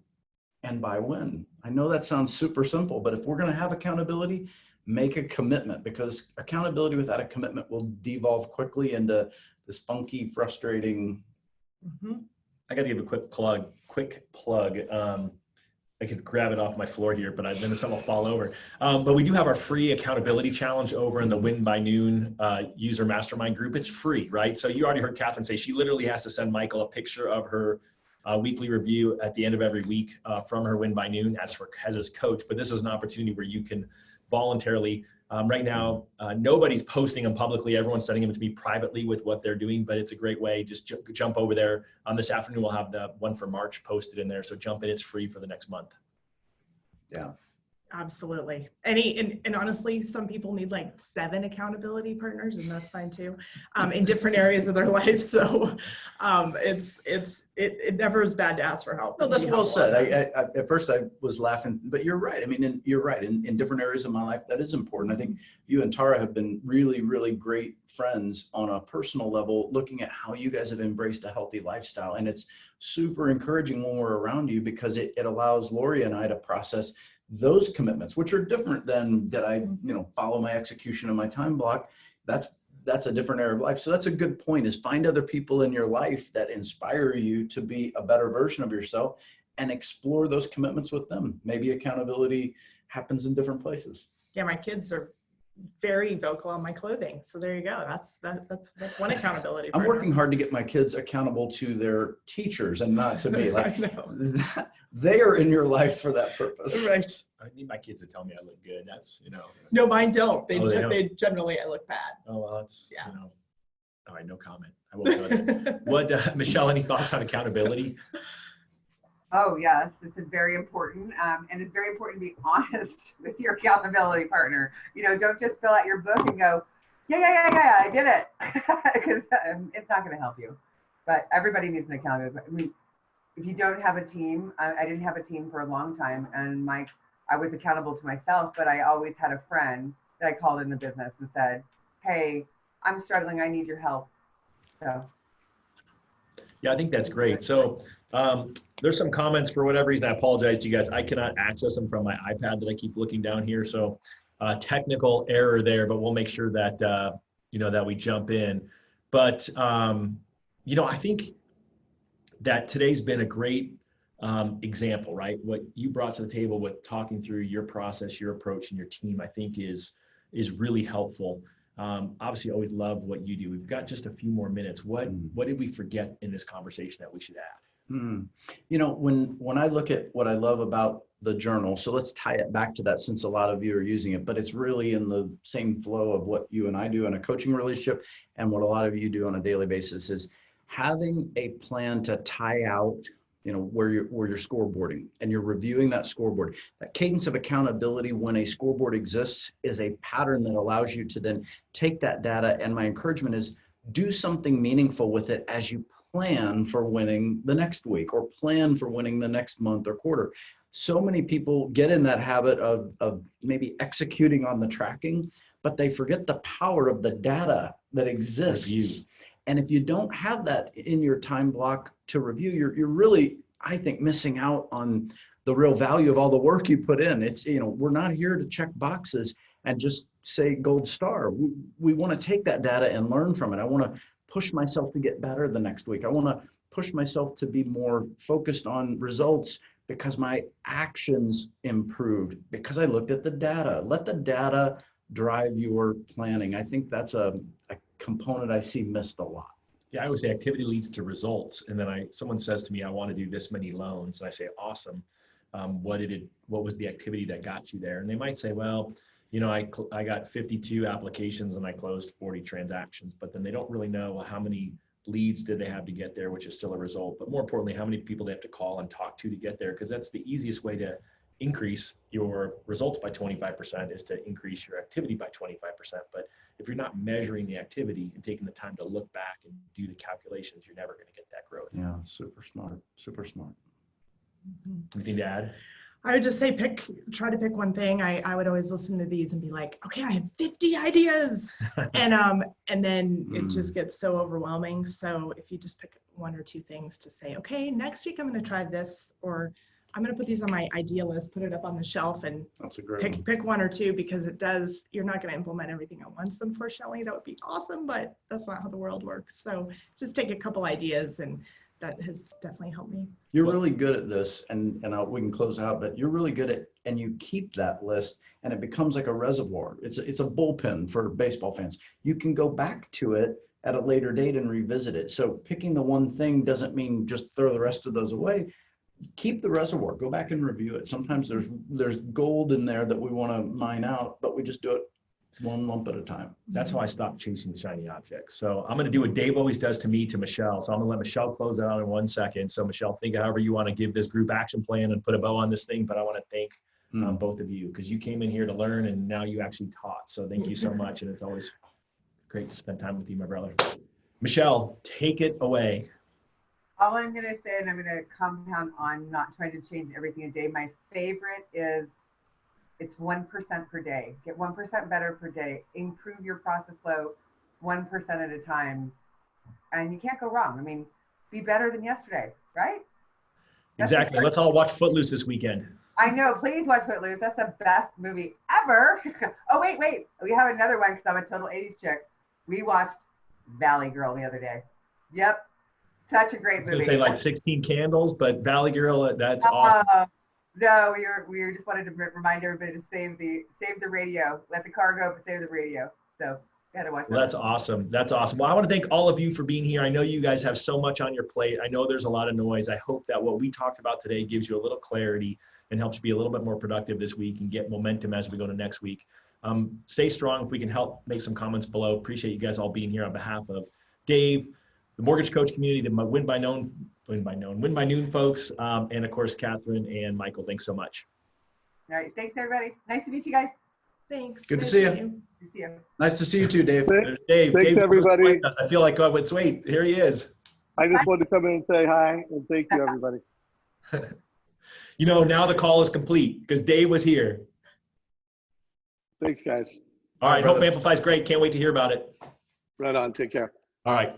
and by when? I know that sounds super simple, but if we're going to have accountability, make a commitment, because accountability without a commitment will devolve quickly into this funky, frustrating. I got to give a quick plug. I could grab it off my floor here, but then something will fall over. But we do have our free accountability challenge over in the Win by Noon user mastermind group. It's free, right? So you already heard Kathryn say she literally has to send Michael a picture of her weekly review at the end of every week from her Win by Noon as his coach. But this is an opportunity where you can voluntarily, right now, nobody's posting them publicly. Everyone's sending them to me privately with what they're doing, but it's a great way. Just jump over there. This afternoon, we'll have the one for March posted in there. So jump in, it's free for the next month. Yeah. Absolutely. And honestly, some people need like 7 accountability partners, and that's fine too, in different areas of their life. So it never is bad to ask for help. No, that's Be well helpful on said. that. I at first I was laughing, but you're right. I mean, you're right. In different areas of my life, that is important. I think you and Tara have been really, really great friends on a personal level, looking at how you guys have embraced a healthy lifestyle. And it's super encouraging when we're around you, because it allows Lori and I to process those commitments, which are different than that I, follow my execution of my time block. That's a different area of life. So that's a good point, is find other people in your life that inspire you to be a better version of yourself and explore those commitments with them. Maybe accountability happens in different places. Yeah, my kids are very vocal on my clothing. So there you go. That's one accountability I'm partner. working hard to get my kids accountable to their teachers and not to me. Like, I know. they are in your life for that purpose. Right. I need my kids to tell me I look good. That's, No, mine don't. They, Oh, they don't? they generally, I look bad. Oh, well, that's, Yeah. All right, no comment. I won't go there. What, Michele, any thoughts on accountability? Oh, yes, it's very important. And it's very important to be honest with your accountability partner. Don't just fill out your book and go, yeah, I did it. Because it's not going to help you. But everybody needs an accountability. I mean, if you don't have a team, I didn't have a team for a long time. And I was accountable to myself, but I always had a friend that I called in the business and said, hey, I'm struggling. I need your help. So. Yeah, I think that's great. So there's some comments. For whatever reason, I apologize to you guys. I cannot access them from my iPad that I keep looking down here. So technical error there, but we'll make sure that, that we jump in. But, I think that today's been a great example, right? What you brought to the table with talking through your process, your approach, and your team, I think is really helpful. Obviously, I always love what you do. We've got just a few more minutes. What did we forget in this conversation that we should add? When I look at what I love about the journal, so let's tie it back to that, since a lot of you are using it, but it's really in the same flow of what you and I do in a coaching relationship and what a lot of you do on a daily basis, is having a plan to tie out, where you're scoreboarding and you're reviewing that scoreboard. That cadence of accountability when a scoreboard exists is a pattern that allows you to then take that data. And my encouragement is, do something meaningful with it as you plan for winning the next week, or plan for winning the next month or quarter. So many people get in that habit of maybe executing on the tracking, but they forget the power of the data that exists. Review. And if you don't have that in your time block to review, you're really, I think, missing out on the real value of all the work you put in. It's, we're not here to check boxes and just say gold star. We want to take that data and learn from it. I want to push myself to get better the next week. I want to push myself to be more focused on results because my actions improved, because I looked at the data. Let the data drive your planning. I think that's a component I see missed a lot. Yeah, I always say activity leads to results. And then someone says to me, I want to do this many loans. And I say, awesome. What was the activity that got you there? And they might say, well, I got 52 applications and I closed 40 transactions, but then they don't really know how many leads did they have to get there, which is still a result. But more importantly, how many people they have to call and talk to get there, because that's the easiest way to increase your results by 25% is to increase your activity by 25%. But if you're not measuring the activity and taking the time to look back and do the calculations, you're never going to get that growth. Yeah, super smart, super smart. Anything to add? I would just say try to pick one thing. I would always listen to these and be like, okay, I have 50 ideas. and then it just gets so overwhelming. So if you just pick 1 or 2 things to say, okay, next week I'm going to try this, or I'm going to put these on my idea list, put it up on the shelf, and That's a great one. pick 1 or 2, because you're not going to implement everything at once, unfortunately. That would be awesome, but that's not how the world works. So just take a couple ideas, and that has definitely helped me. You're really good at this, and we can close out, but you're really good at, and you keep that list, and it becomes like a reservoir. It's a bullpen for baseball fans. You can go back to it at a later date and revisit it. So picking the one thing doesn't mean just throw the rest of those away. Keep the reservoir, go back and review it. Sometimes there's gold in there that we want to mine out, but we just do it one lump at a time. That's how I stopped chasing shiny objects. So I'm going to do what Dave always does to me, to Michele. So I'm going to let Michele close that out in 1 second. So Michele, think however you want to give this group action plan and put a bow on this thing. But I want to thank both of you, because you came in here to learn and now you actually taught. So thank you so much. And it's always great to spend time with you, my brother. Michele, take it away. All I'm going to say, and I'm going to compound on not trying to change everything a day. My favorite is it's 1% per day. Get 1% better per day. Improve your process flow 1% at a time. And you can't go wrong. I mean, be better than yesterday, right? Exactly. Let's all watch Footloose this weekend. I know. Please watch Footloose. That's the best movie ever. Oh, wait. We have another one because I'm a total 80s chick. We watched Valley Girl the other day. Yep. Such a great movie. I was gonna say like 16 Candles, but Valley Girl, that's awesome. No, we were just wanted to remind everybody to save the radio. Let the car go, but save the radio. So you gotta watch that. Well, that's awesome. That's awesome. Well, I want to thank all of you for being here. I know you guys have so much on your plate. I know there's a lot of noise. I hope that what we talked about today gives you a little clarity and helps you be a little bit more productive this week and get momentum as we go to next week. Stay strong. If we can help, make some comments below. Appreciate you guys all being here on behalf of Dave, the mortgage coach community, the Win by Noon folks, and of course, Kathryn and Michael. Thanks so much. All right. Thanks, everybody. Nice to meet you guys. Thanks. Good to see you. Good to see you. Nice to see you too, Dave. Dave, Thanks, everybody. I feel like, oh, wait, wait, here he is. I just wanted to come in and say hi and thank you, everybody. You know, now the call is complete because Dave was here. Thanks, guys. All right. brother. Hope Amplify is great. Can't wait to hear about it. Right on. Take care. All right.